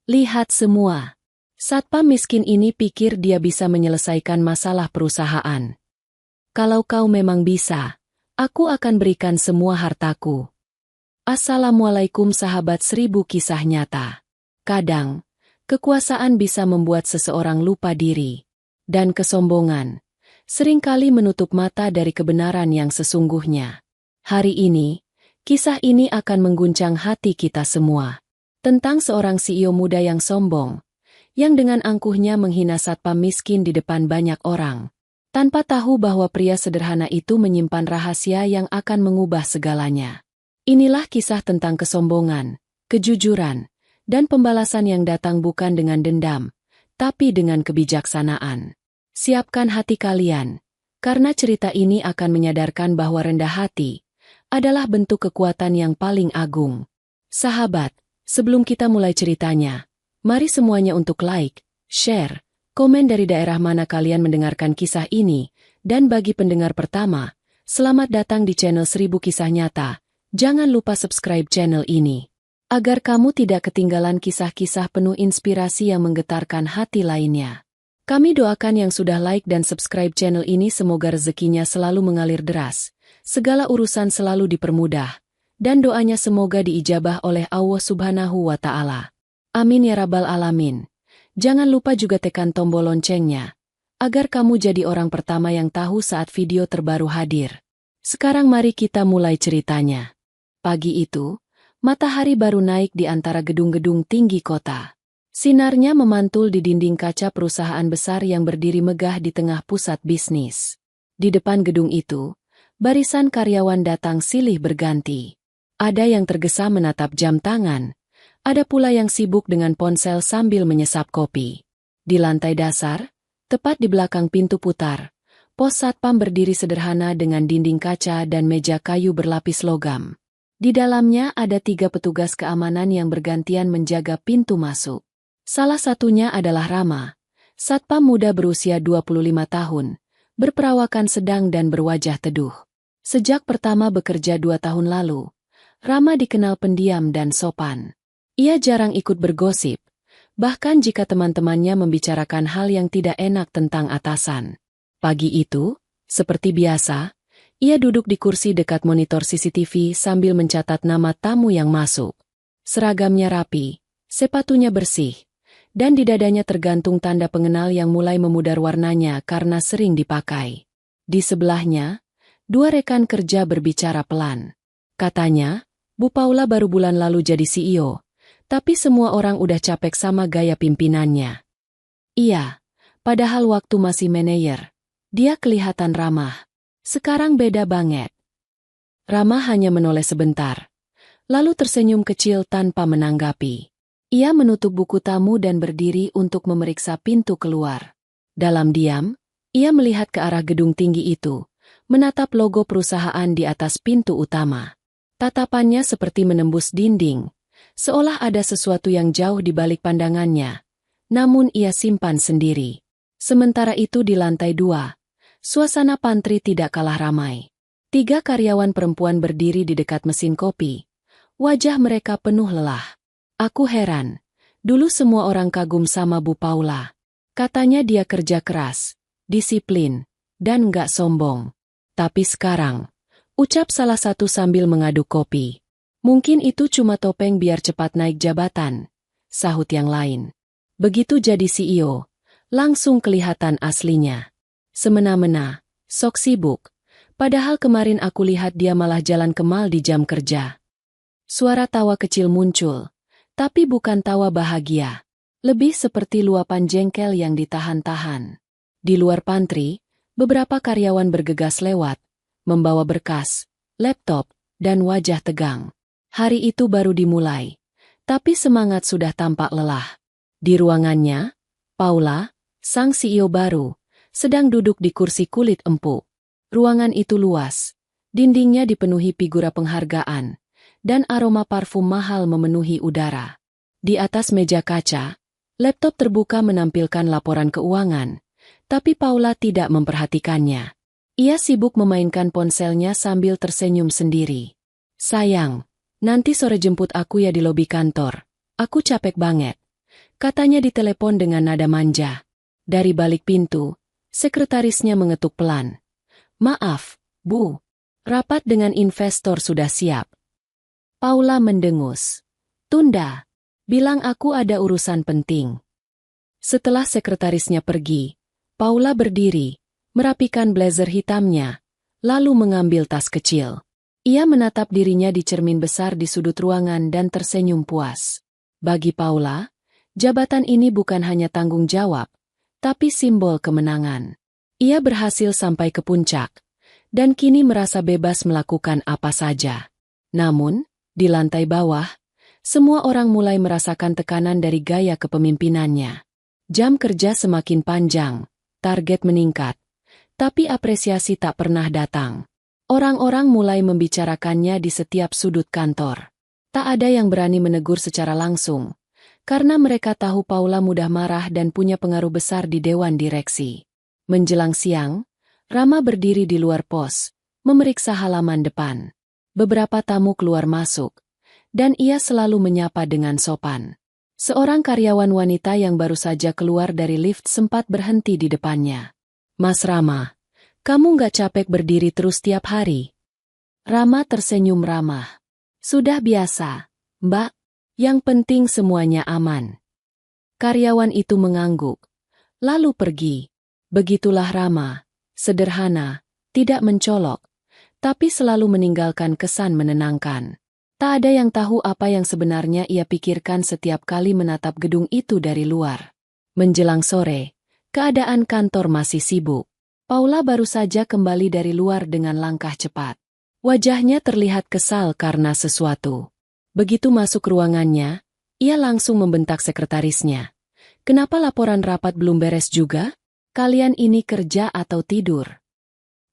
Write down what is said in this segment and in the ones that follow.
Lihat semua. Satpam miskin ini pikir dia bisa menyelesaikan masalah perusahaan. Kalau kau memang bisa, aku akan berikan semua hartaku. Assalamualaikum sahabat 1000 kisah nyata. Kadang, kekuasaan bisa membuat seseorang lupa diri. Dan kesombongan seringkali menutup mata dari kebenaran yang sesungguhnya. Hari ini, kisah ini akan mengguncang hati kita semua. Tentang seorang CEO muda yang sombong, yang dengan angkuhnya menghina satpam miskin di depan banyak orang, tanpa tahu bahwa pria sederhana itu menyimpan rahasia yang akan mengubah segalanya. Inilah kisah tentang kesombongan, kejujuran, dan pembalasan yang datang bukan dengan dendam, tapi dengan kebijaksanaan. Siapkan hati kalian, karena cerita ini akan menyadarkan bahwa rendah hati adalah bentuk kekuatan yang paling agung. Sahabat, sebelum kita mulai ceritanya, mari semuanya untuk like, share, komen dari daerah mana kalian mendengarkan kisah ini, dan bagi pendengar pertama, selamat datang di channel 1000 Kisah Nyata. Jangan lupa subscribe channel ini, agar kamu tidak ketinggalan kisah-kisah penuh inspirasi yang menggetarkan hati lainnya. Kami doakan yang sudah like dan subscribe channel ini semoga rezekinya selalu mengalir deras, segala urusan selalu dipermudah, dan doanya semoga diijabah oleh Allah Subhanahu wa Ta'ala. Amin ya Rabbal Alamin. Jangan lupa juga tekan tombol loncengnya, agar kamu jadi orang pertama yang tahu saat video terbaru hadir. Sekarang mari kita mulai ceritanya. Pagi itu, matahari baru naik di antara gedung-gedung tinggi kota. Sinarnya memantul di dinding kaca perusahaan besar yang berdiri megah di tengah pusat bisnis. Di depan gedung itu, barisan karyawan datang silih berganti. Ada yang tergesa menatap jam tangan, ada pula yang sibuk dengan ponsel sambil menyesap kopi. Di lantai dasar, tepat di belakang pintu putar, pos satpam berdiri sederhana dengan dinding kaca dan meja kayu berlapis logam. Di dalamnya ada 3 petugas keamanan yang bergantian menjaga pintu masuk. Salah satunya adalah Rama, satpam muda berusia 25 tahun, berperawakan sedang dan berwajah teduh. Sejak pertama bekerja 2 tahun lalu, Rama dikenal pendiam dan sopan. Ia jarang ikut bergosip, bahkan jika teman-temannya membicarakan hal yang tidak enak tentang atasan. Pagi itu, seperti biasa, ia duduk di kursi dekat monitor CCTV sambil mencatat nama tamu yang masuk. Seragamnya rapi, sepatunya bersih, dan di dadanya tergantung tanda pengenal yang mulai memudar warnanya karena sering dipakai. Di sebelahnya, 2 rekan kerja berbicara pelan. Katanya, Bu Paula baru bulan lalu jadi CEO, tapi semua orang udah capek sama gaya pimpinannya. Iya, padahal waktu masih manajer, dia kelihatan ramah. Sekarang beda banget. Rama hanya menoleh sebentar, lalu tersenyum kecil tanpa menanggapi. Ia menutup buku tamu dan berdiri untuk memeriksa pintu keluar. Dalam diam, ia melihat ke arah gedung tinggi itu, menatap logo perusahaan di atas pintu utama. Tatapannya seperti menembus dinding, seolah ada sesuatu yang jauh di balik pandangannya, namun ia simpan sendiri. Sementara itu di lantai 2, suasana pantry tidak kalah ramai. 3 karyawan perempuan berdiri di dekat mesin kopi. Wajah mereka penuh lelah. Aku heran, dulu semua orang kagum sama Bu Paula. Katanya dia kerja keras, disiplin, dan nggak sombong. Tapi sekarang, ucap salah satu sambil mengaduk kopi. Mungkin itu cuma topeng biar cepat naik jabatan, sahut yang lain. Begitu jadi CEO, langsung kelihatan aslinya. Semena-mena, sok sibuk, padahal kemarin aku lihat dia malah jalan ke mal di jam kerja. Suara tawa kecil muncul, tapi bukan tawa bahagia. Lebih seperti luapan jengkel yang ditahan-tahan. Di luar pantry, beberapa karyawan bergegas lewat, membawa berkas, laptop, dan wajah tegang. Hari itu baru dimulai, tapi semangat sudah tampak lelah. Di ruangannya, Paula, sang CEO baru, sedang duduk di kursi kulit empuk. Ruangan itu luas, dindingnya dipenuhi figura penghargaan, dan aroma parfum mahal memenuhi udara. Di atas meja kaca, laptop terbuka menampilkan laporan keuangan, tapi Paula tidak memperhatikannya. Ia sibuk memainkan ponselnya sambil tersenyum sendiri. Sayang, nanti sore jemput aku ya di lobi kantor. Aku capek banget. katanya di telepon dengan nada manja. Dari balik pintu, sekretarisnya mengetuk pelan. Maaf, Bu. Rapat dengan investor sudah siap. Paula mendengus. Tunda. Bilang aku ada urusan penting. Setelah sekretarisnya pergi, Paula berdiri, merapikan blazer hitamnya, lalu mengambil tas kecil. Ia menatap dirinya di cermin besar di sudut ruangan dan tersenyum puas. Bagi Paula, jabatan ini bukan hanya tanggung jawab, tapi simbol kemenangan. Ia berhasil sampai ke puncak, dan kini merasa bebas melakukan apa saja. Namun, di lantai bawah, semua orang mulai merasakan tekanan dari gaya kepemimpinannya. Jam kerja semakin panjang, target meningkat, tapi apresiasi tak pernah datang. Orang-orang mulai membicarakannya di setiap sudut kantor. Tak ada yang berani menegur secara langsung, karena mereka tahu Paula mudah marah dan punya pengaruh besar di dewan direksi. Menjelang siang, Rama berdiri di luar pos, memeriksa halaman depan. Beberapa tamu keluar masuk, dan ia selalu menyapa dengan sopan. Seorang karyawan wanita yang baru saja keluar dari lift sempat berhenti di depannya. Mas Rama, kamu nggak capek berdiri terus tiap hari? Rama tersenyum ramah. Sudah biasa, Mbak. Yang penting semuanya aman. Karyawan itu mengangguk, lalu pergi. Begitulah Rama, sederhana, tidak mencolok, tapi selalu meninggalkan kesan menenangkan. Tak ada yang tahu apa yang sebenarnya ia pikirkan setiap kali menatap gedung itu dari luar. Menjelang sore, keadaan kantor masih sibuk. Paula baru saja kembali dari luar dengan langkah cepat. Wajahnya terlihat kesal karena sesuatu. Begitu masuk ruangannya, ia langsung membentak sekretarisnya. Kenapa laporan rapat belum beres juga? Kalian ini kerja atau tidur?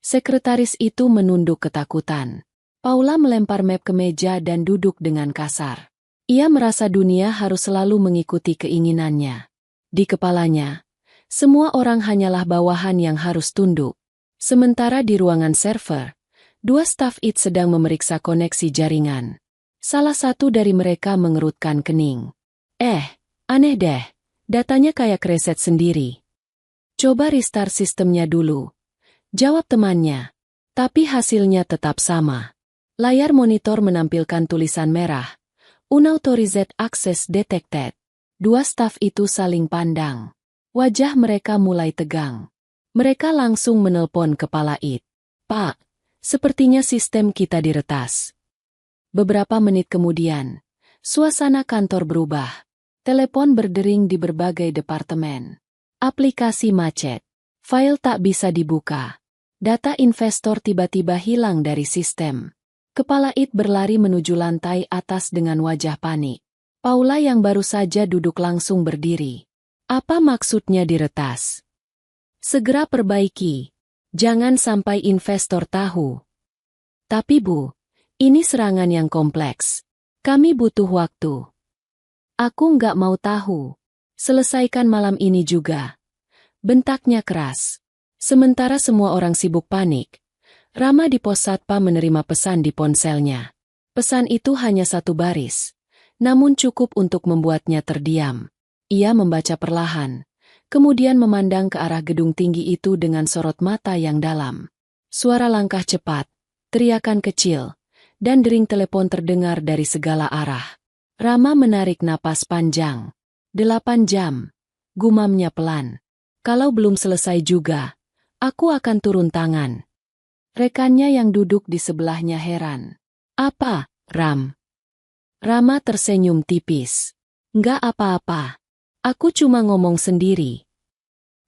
Sekretaris itu menunduk ketakutan. Paula melempar map ke meja dan duduk dengan kasar. Ia merasa dunia harus selalu mengikuti keinginannya. Di kepalanya, semua orang hanyalah bawahan yang harus tunduk. Sementara di ruangan server, dua staf IT sedang memeriksa koneksi jaringan. Salah satu dari mereka mengerutkan kening. Aneh deh, datanya kayak reset sendiri. Coba restart sistemnya dulu. Jawab temannya. Tapi hasilnya tetap sama. Layar monitor menampilkan tulisan merah. Unauthorized access detected. Dua staf itu saling pandang. Wajah mereka mulai tegang. Mereka langsung menelpon kepala IT. Pak, sepertinya sistem kita diretas. Beberapa menit kemudian, suasana kantor berubah. Telepon berdering di berbagai departemen. Aplikasi macet. File tak bisa dibuka. Data investor tiba-tiba hilang dari sistem. Kepala IT berlari menuju lantai atas dengan wajah panik. Paula yang baru saja duduk langsung berdiri. Apa maksudnya diretas? Segera perbaiki. Jangan sampai investor tahu. Tapi Bu, ini serangan yang kompleks. Kami butuh waktu. Aku nggak mau tahu. Selesaikan malam ini juga. Bentaknya keras. Sementara semua orang sibuk panik, Rama di pos satpam menerima pesan di ponselnya. Pesan itu hanya satu baris, namun cukup untuk membuatnya terdiam. Ia membaca perlahan, kemudian memandang ke arah gedung tinggi itu dengan sorot mata yang dalam. Suara langkah cepat, teriakan kecil, dan dering telepon terdengar dari segala arah. Rama menarik napas panjang. 8 jam, gumamnya pelan. Kalau belum selesai juga, aku akan turun tangan. Rekannya yang duduk di sebelahnya heran. Apa, Ram? Rama tersenyum tipis. Nggak apa-apa. Aku cuma ngomong sendiri.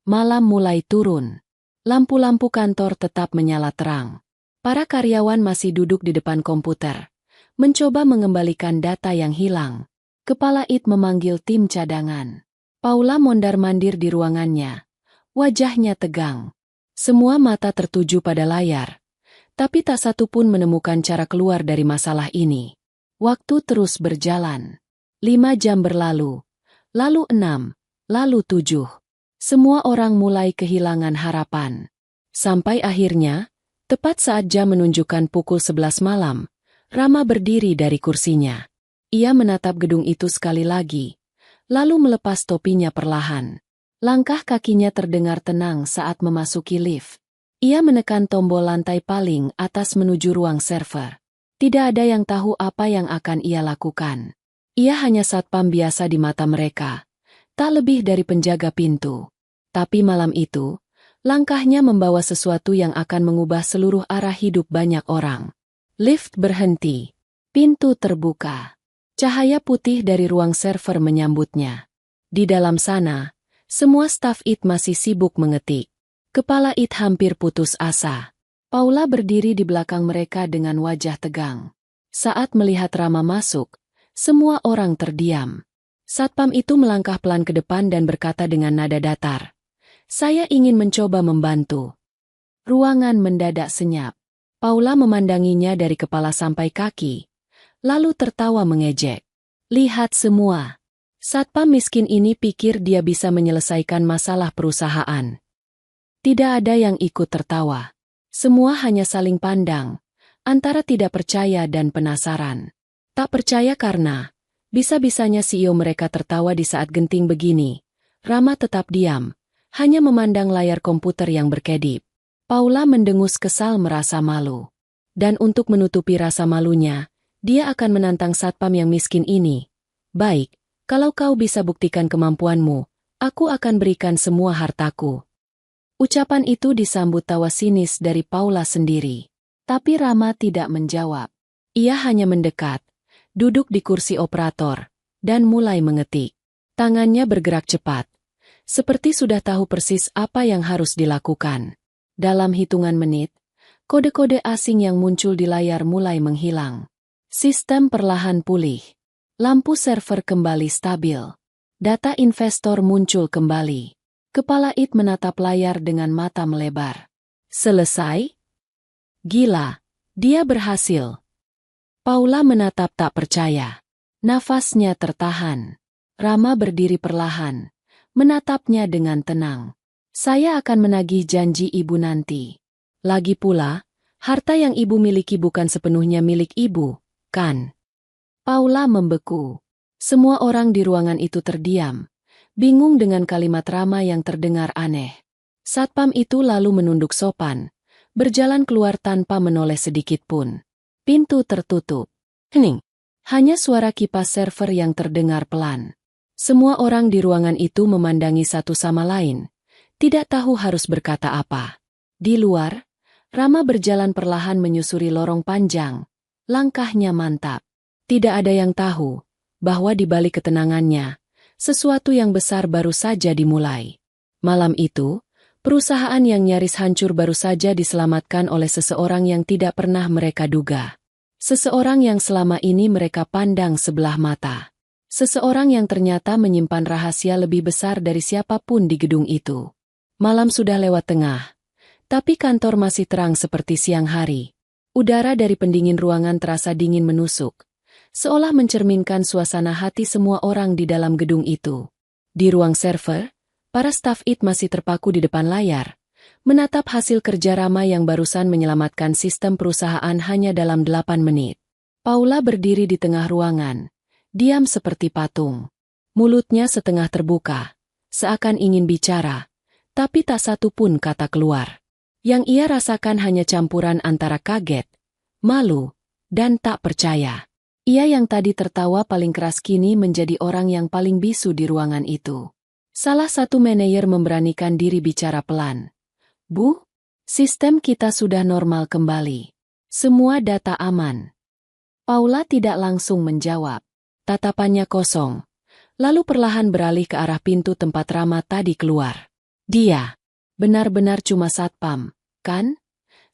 Malam mulai turun. Lampu-lampu kantor tetap menyala terang. Para karyawan masih duduk di depan komputer, mencoba mengembalikan data yang hilang. Kepala IT memanggil tim cadangan. Paula mondar-mandir di ruangannya. Wajahnya tegang. Semua mata tertuju pada layar. Tapi tak satu pun menemukan cara keluar dari masalah ini. Waktu terus berjalan. 5 jam berlalu. Lalu 6, lalu 7. Semua orang mulai kehilangan harapan. Sampai akhirnya, tepat saat jam menunjukkan pukul 11 malam, Rama berdiri dari kursinya. Ia menatap gedung itu sekali lagi, lalu melepas topinya perlahan. Langkah kakinya terdengar tenang saat memasuki lift. Ia menekan tombol lantai paling atas menuju ruang server. Tidak ada yang tahu apa yang akan ia lakukan. Ia hanya satpam biasa di mata mereka, tak lebih dari penjaga pintu. Tapi malam itu, langkahnya membawa sesuatu yang akan mengubah seluruh arah hidup banyak orang. Lift berhenti. Pintu terbuka. Cahaya putih dari ruang server menyambutnya. Di dalam sana, semua staf IT masih sibuk mengetik. Kepala IT hampir putus asa. Paula berdiri di belakang mereka dengan wajah tegang. Saat melihat Rama masuk, semua orang terdiam. Satpam itu melangkah pelan ke depan dan berkata dengan nada datar, "Saya ingin mencoba membantu." Ruangan mendadak senyap. Paula memandanginya dari kepala sampai kaki, lalu tertawa mengejek. "Lihat semua. Satpam miskin ini pikir dia bisa menyelesaikan masalah perusahaan." Tidak ada yang ikut tertawa. Semua hanya saling pandang, antara tidak percaya dan penasaran. Tak percaya karena, bisa-bisanya CEO mereka tertawa di saat genting begini. Rama tetap diam, hanya memandang layar komputer yang berkedip. Paula mendengus kesal merasa malu. Dan untuk menutupi rasa malunya, dia akan menantang satpam yang miskin ini. "Baik, kalau kau bisa buktikan kemampuanmu, aku akan berikan semua hartaku." Ucapan itu disambut tawa sinis dari Paula sendiri. Tapi Rama tidak menjawab. Ia hanya mendekat, duduk di kursi operator, dan mulai mengetik. Tangannya bergerak cepat, seperti sudah tahu persis apa yang harus dilakukan. Dalam hitungan menit, kode-kode asing yang muncul di layar mulai menghilang. Sistem perlahan pulih. Lampu server kembali stabil. Data investor muncul kembali. Kepala IT menatap layar dengan mata melebar. "Selesai?" "Gila, dia berhasil." Paula menatap tak percaya. Nafasnya tertahan. Rama berdiri perlahan, menatapnya dengan tenang. "Saya akan menagih janji ibu nanti. Lagi pula, harta yang ibu miliki bukan sepenuhnya milik ibu, kan?" Paula membeku. Semua orang di ruangan itu terdiam, bingung dengan kalimat Rama yang terdengar aneh. Satpam itu lalu menunduk sopan, berjalan keluar tanpa menoleh sedikit pun. Pintu tertutup. Hening. Hanya suara kipas server yang terdengar pelan. Semua orang di ruangan itu memandangi satu sama lain, tidak tahu harus berkata apa. Di luar, Rama berjalan perlahan menyusuri lorong panjang. Langkahnya mantap. Tidak ada yang tahu bahwa di balik ketenangannya, sesuatu yang besar baru saja dimulai. Malam itu, perusahaan yang nyaris hancur baru saja diselamatkan oleh seseorang yang tidak pernah mereka duga. Seseorang yang selama ini mereka pandang sebelah mata. Seseorang yang ternyata menyimpan rahasia lebih besar dari siapapun di gedung itu. Malam sudah lewat tengah, tapi kantor masih terang seperti siang hari. Udara dari pendingin ruangan terasa dingin menusuk, seolah mencerminkan suasana hati semua orang di dalam gedung itu. Di ruang server, para staf IT masih terpaku di depan layar, menatap hasil kerja Rama yang barusan menyelamatkan sistem perusahaan hanya dalam 8 menit. Paula berdiri di tengah ruangan, diam seperti patung. Mulutnya setengah terbuka, seakan ingin bicara, tapi tak satu pun kata keluar. Yang ia rasakan hanya campuran antara kaget, malu, dan tak percaya. Ia yang tadi tertawa paling keras kini menjadi orang yang paling bisu di ruangan itu. Salah satu manajer memberanikan diri bicara pelan. "Bu, sistem kita sudah normal kembali. Semua data aman." Paula tidak langsung menjawab. Tatapannya kosong. Lalu perlahan beralih ke arah pintu tempat Rama tadi keluar. "Dia benar-benar cuma satpam, kan?"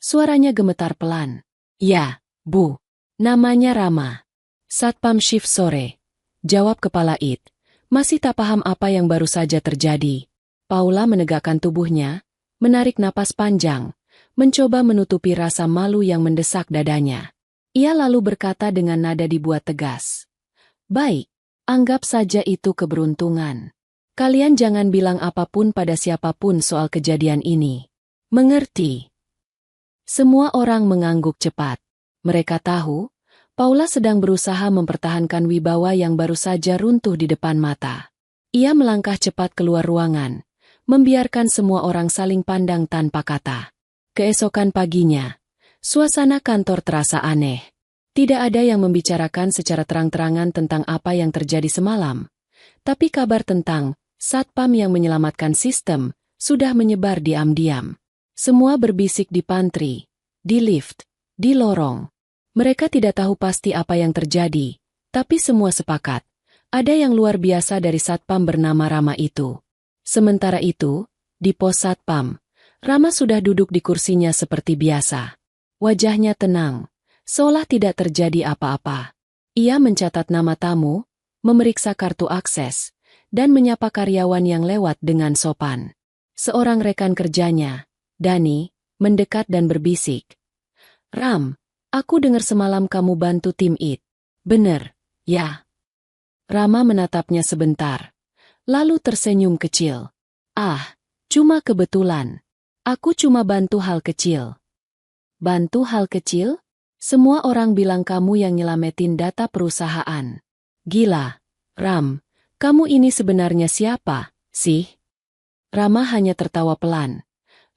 Suaranya gemetar pelan. "Ya, Bu. Namanya Rama. Satpam shift sore," jawab kepala IT. Masih tak paham apa yang baru saja terjadi. Paula menegakkan tubuhnya, menarik napas panjang, mencoba menutupi rasa malu yang mendesak dadanya. Ia lalu berkata dengan nada dibuat tegas. "Baik, anggap saja itu keberuntungan. Kalian jangan bilang apapun pada siapapun soal kejadian ini. Mengerti?" Semua orang mengangguk cepat. Mereka tahu, Paula sedang berusaha mempertahankan wibawa yang baru saja runtuh di depan mata. Ia melangkah cepat keluar ruangan, membiarkan semua orang saling pandang tanpa kata. Keesokan paginya, suasana kantor terasa aneh. Tidak ada yang membicarakan secara terang-terangan tentang apa yang terjadi semalam. Tapi kabar tentang satpam yang menyelamatkan sistem sudah menyebar diam-diam. Semua berbisik di pantry, di lift, di lorong. Mereka tidak tahu pasti apa yang terjadi, tapi semua sepakat. Ada yang luar biasa dari satpam bernama Rama itu. Sementara itu, di pos satpam, Rama sudah duduk di kursinya seperti biasa. Wajahnya tenang, seolah tidak terjadi apa-apa. Ia mencatat nama tamu, memeriksa kartu akses, dan menyapa karyawan yang lewat dengan sopan. Seorang rekan kerjanya, Dani, mendekat dan berbisik. "Ram, aku dengar semalam kamu bantu tim IT. Bener, ya?" Rama menatapnya sebentar, lalu tersenyum kecil. "Ah, cuma kebetulan. Aku cuma bantu hal kecil." "Bantu hal kecil? Semua orang bilang kamu yang nyelamatin data perusahaan." "Gila, Ram, kamu ini sebenarnya siapa, sih?" Rama hanya tertawa pelan,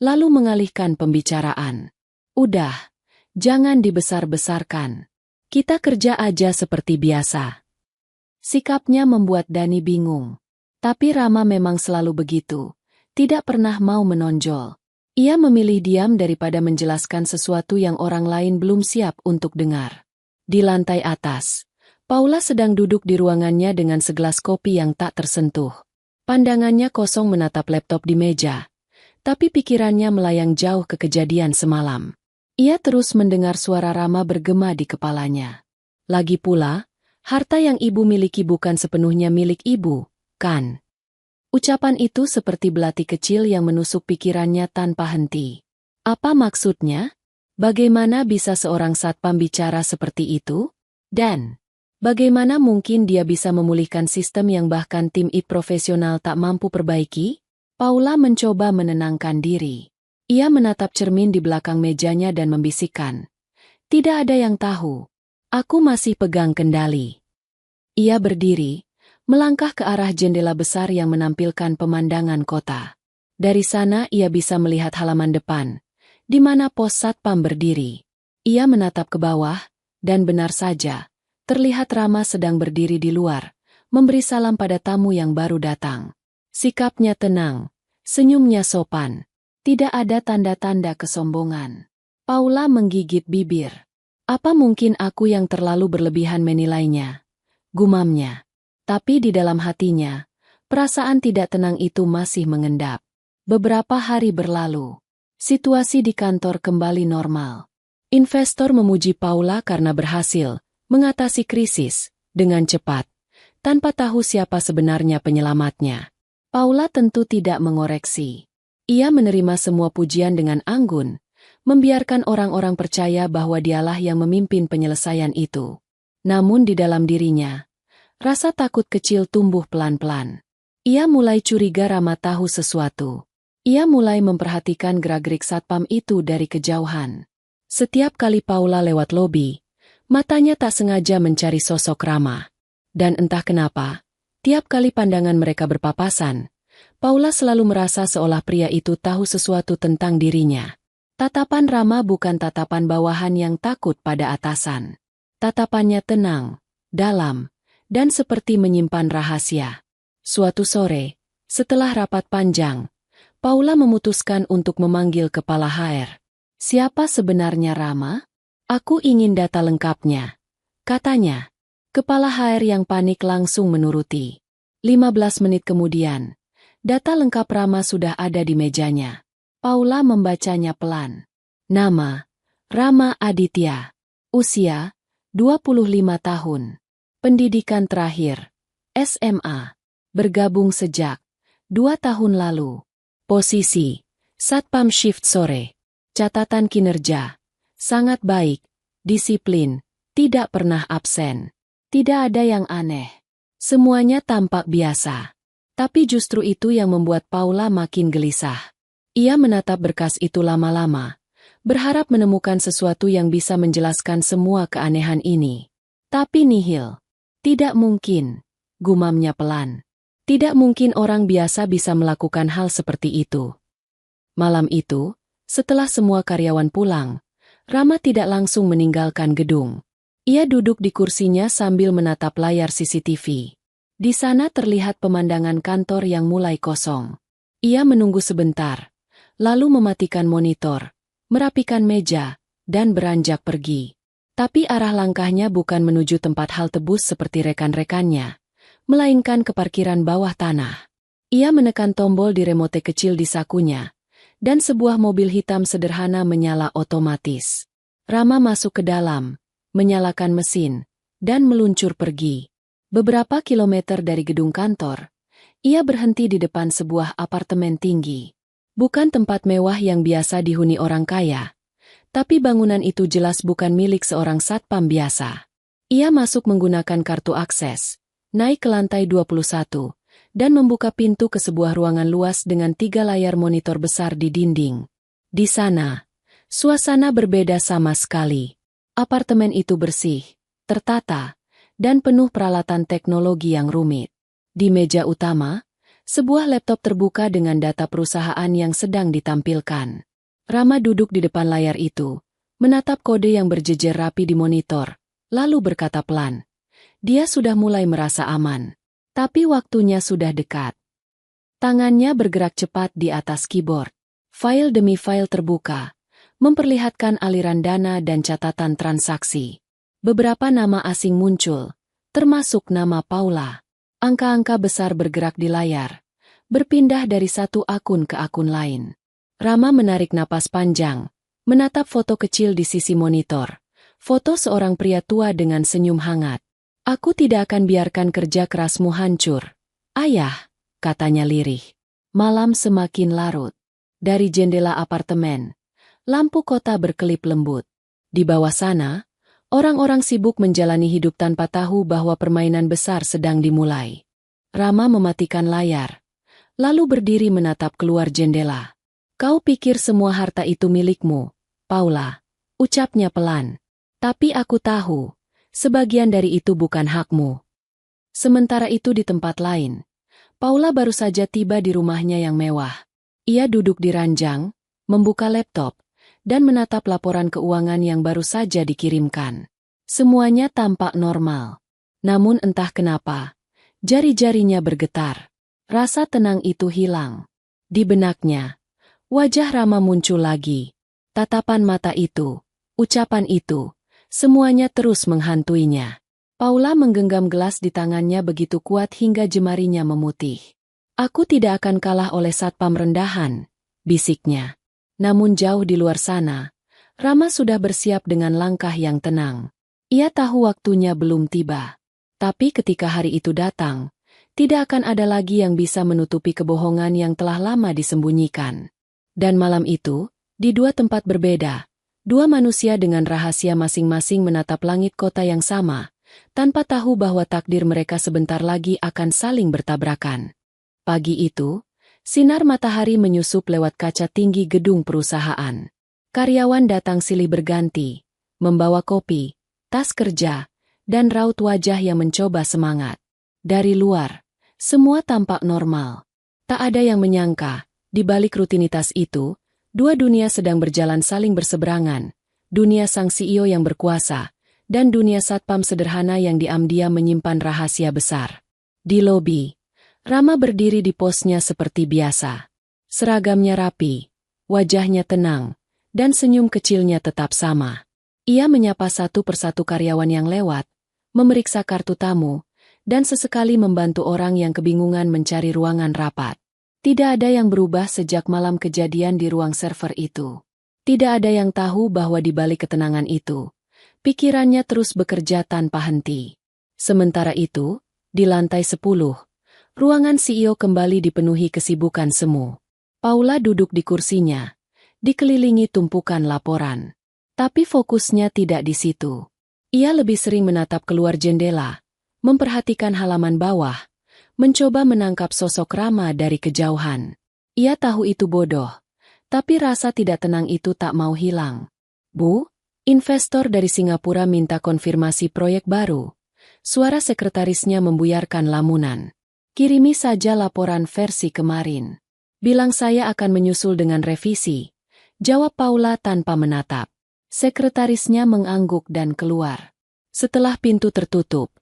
lalu mengalihkan pembicaraan. "Udah, jangan dibesar-besarkan. Kita kerja aja seperti biasa." Sikapnya membuat Dani bingung. Tapi Rama memang selalu begitu, tidak pernah mau menonjol. Ia memilih diam daripada menjelaskan sesuatu yang orang lain belum siap untuk dengar. Di lantai atas, Paula sedang duduk di ruangannya dengan segelas kopi yang tak tersentuh. Pandangannya kosong menatap laptop di meja, tapi pikirannya melayang jauh ke kejadian semalam. Ia terus mendengar suara Rama bergema di kepalanya. "Lagi pula, harta yang ibu miliki bukan sepenuhnya milik ibu, kan?" Ucapan itu seperti belati kecil yang menusuk pikirannya tanpa henti. Apa maksudnya? Bagaimana bisa seorang satpam bicara seperti itu? Dan bagaimana mungkin dia bisa memulihkan sistem yang bahkan tim IT profesional tak mampu perbaiki? Paula mencoba menenangkan diri. Ia menatap cermin di belakang mejanya dan membisikkan, "Tidak ada yang tahu. Aku masih pegang kendali." Ia berdiri, melangkah ke arah jendela besar yang menampilkan pemandangan kota. Dari sana ia bisa melihat halaman depan, di mana pos satpam berdiri. Ia menatap ke bawah, dan benar saja, terlihat Rama sedang berdiri di luar, memberi salam pada tamu yang baru datang. Sikapnya tenang, senyumnya sopan. Tidak ada tanda-tanda kesombongan. Paula menggigit bibir. "Apa mungkin aku yang terlalu berlebihan menilainya?" gumamnya. Tapi di dalam hatinya, perasaan tidak tenang itu masih mengendap. Beberapa hari berlalu. Situasi di kantor kembali normal. Investor memuji Paula karena berhasil mengatasi krisis dengan cepat, tanpa tahu siapa sebenarnya penyelamatnya. Paula tentu tidak mengoreksi. Ia menerima semua pujian dengan anggun, membiarkan orang-orang percaya bahwa dialah yang memimpin penyelesaian itu. Namun di dalam dirinya, rasa takut kecil tumbuh pelan-pelan. Ia mulai curiga Rama tahu sesuatu. Ia mulai memperhatikan gerak-gerik satpam itu dari kejauhan. Setiap kali Paula lewat lobi, matanya tak sengaja mencari sosok Rama. Dan entah kenapa, tiap kali pandangan mereka berpapasan, Paula selalu merasa seolah pria itu tahu sesuatu tentang dirinya. Tatapan Rama bukan tatapan bawahan yang takut pada atasan. Tatapannya tenang, dalam, dan seperti menyimpan rahasia. Suatu sore, setelah rapat panjang, Paula memutuskan untuk memanggil kepala HR. "Siapa sebenarnya Rama? Aku ingin data lengkapnya," katanya. Kepala HR yang panik langsung menuruti. 15 menit kemudian, data lengkap Rama sudah ada di mejanya. Paula membacanya pelan. Nama, Rama Aditya. Usia, 25 tahun. Pendidikan terakhir, SMA. Bergabung sejak 2 tahun lalu. Posisi, satpam shift sore. Catatan kinerja, sangat baik, disiplin, tidak pernah absen. Tidak ada yang aneh. Semuanya tampak biasa. Tapi justru itu yang membuat Paula makin gelisah. Ia menatap berkas itu lama-lama, berharap menemukan sesuatu yang bisa menjelaskan semua keanehan ini. Tapi nihil. Tidak mungkin, gumamnya pelan. Tidak mungkin orang biasa bisa melakukan hal seperti itu. Malam itu, setelah semua karyawan pulang, Rama tidak langsung meninggalkan gedung. Ia duduk di kursinya sambil menatap layar CCTV. Di sana terlihat pemandangan kantor yang mulai kosong. Ia menunggu sebentar, lalu mematikan monitor, merapikan meja, dan beranjak pergi. Tapi arah langkahnya bukan menuju tempat halte bus seperti rekan-rekannya, melainkan ke parkiran bawah tanah. Ia menekan tombol di remote kecil di sakunya, dan sebuah mobil hitam sederhana menyala otomatis. Rama masuk ke dalam, menyalakan mesin, dan meluncur pergi. Beberapa kilometer dari gedung kantor, ia berhenti di depan sebuah apartemen tinggi. Bukan tempat mewah yang biasa dihuni orang kaya, tapi bangunan itu jelas bukan milik seorang satpam biasa. Ia masuk menggunakan kartu akses, naik ke lantai 21, dan membuka pintu ke sebuah ruangan luas dengan 3 layar monitor besar di dinding. Di sana, suasana berbeda sama sekali. Apartemen itu bersih, tertata, dan penuh peralatan teknologi yang rumit. Di meja utama, sebuah laptop terbuka dengan data perusahaan yang sedang ditampilkan. Rama duduk di depan layar itu, menatap kode yang berjejer rapi di monitor, lalu berkata pelan. Dia sudah mulai merasa aman. Tapi waktunya sudah dekat. Tangannya bergerak cepat di atas keyboard. File demi file terbuka, memperlihatkan aliran dana dan catatan transaksi. Beberapa nama asing muncul, termasuk nama Paula. Angka-angka besar bergerak di layar, berpindah dari satu akun ke akun lain. Rama menarik napas panjang, menatap foto kecil di sisi monitor. Foto seorang pria tua dengan senyum hangat. Aku tidak akan biarkan kerja kerasmu hancur. Ayah, katanya lirih. Malam semakin larut. Dari jendela apartemen, lampu kota berkelip lembut. Di bawah sana, orang-orang sibuk menjalani hidup tanpa tahu bahwa permainan besar sedang dimulai. Rama mematikan layar, lalu berdiri menatap keluar jendela. Kau pikir semua harta itu milikmu, Paula, ucapnya pelan. Tapi aku tahu, sebagian dari itu bukan hakmu. Sementara itu di tempat lain, Paula baru saja tiba di rumahnya yang mewah. Ia duduk di ranjang, membuka laptop, dan menatap laporan keuangan yang baru saja dikirimkan. Semuanya tampak normal. Namun entah kenapa, jari-jarinya bergetar. Rasa tenang itu hilang. Di benaknya, wajah Rama muncul lagi. Tatapan mata itu, ucapan itu, semuanya terus menghantuinya. Paula menggenggam gelas di tangannya begitu kuat hingga jemarinya memutih. Aku tidak akan kalah oleh satpam rendahan, bisiknya. Namun jauh di luar sana, Rama sudah bersiap dengan langkah yang tenang. Ia tahu waktunya belum tiba. Tapi ketika hari itu datang, tidak akan ada lagi yang bisa menutupi kebohongan yang telah lama disembunyikan. Dan malam itu, di 2 tempat berbeda, 2 manusia dengan rahasia masing-masing menatap langit kota yang sama, tanpa tahu bahwa takdir mereka sebentar lagi akan saling bertabrakan. Pagi itu, sinar matahari menyusup lewat kaca tinggi gedung perusahaan. Karyawan datang silih berganti, membawa kopi, tas kerja, dan raut wajah yang mencoba semangat. Dari luar, semua tampak normal. Tak ada yang menyangka, di balik rutinitas itu, 2 dunia sedang berjalan saling berseberangan. Dunia sang CEO yang berkuasa, dan dunia satpam sederhana yang diam-diam menyimpan rahasia besar. Di lobi, Rama berdiri di posnya seperti biasa. Seragamnya rapi, wajahnya tenang, dan senyum kecilnya tetap sama. Ia menyapa satu persatu karyawan yang lewat, memeriksa kartu tamu, dan sesekali membantu orang yang kebingungan mencari ruangan rapat. Tidak ada yang berubah sejak malam kejadian di ruang server itu. Tidak ada yang tahu bahwa di balik ketenangan itu, pikirannya terus bekerja tanpa henti. Sementara itu, di lantai 10, ruangan CEO kembali dipenuhi kesibukan semu. Paula duduk di kursinya, dikelilingi tumpukan laporan. Tapi fokusnya tidak di situ. Ia lebih sering menatap keluar jendela, memperhatikan halaman bawah, mencoba menangkap sosok Rama dari kejauhan. Ia tahu itu bodoh, tapi rasa tidak tenang itu tak mau hilang. Bu, investor dari Singapura minta konfirmasi proyek baru. Suara sekretarisnya membuyarkan lamunan. Kirimi saja laporan versi kemarin. Bilang saya akan menyusul dengan revisi, jawab Paula tanpa menatap. Sekretarisnya mengangguk dan keluar. Setelah pintu tertutup,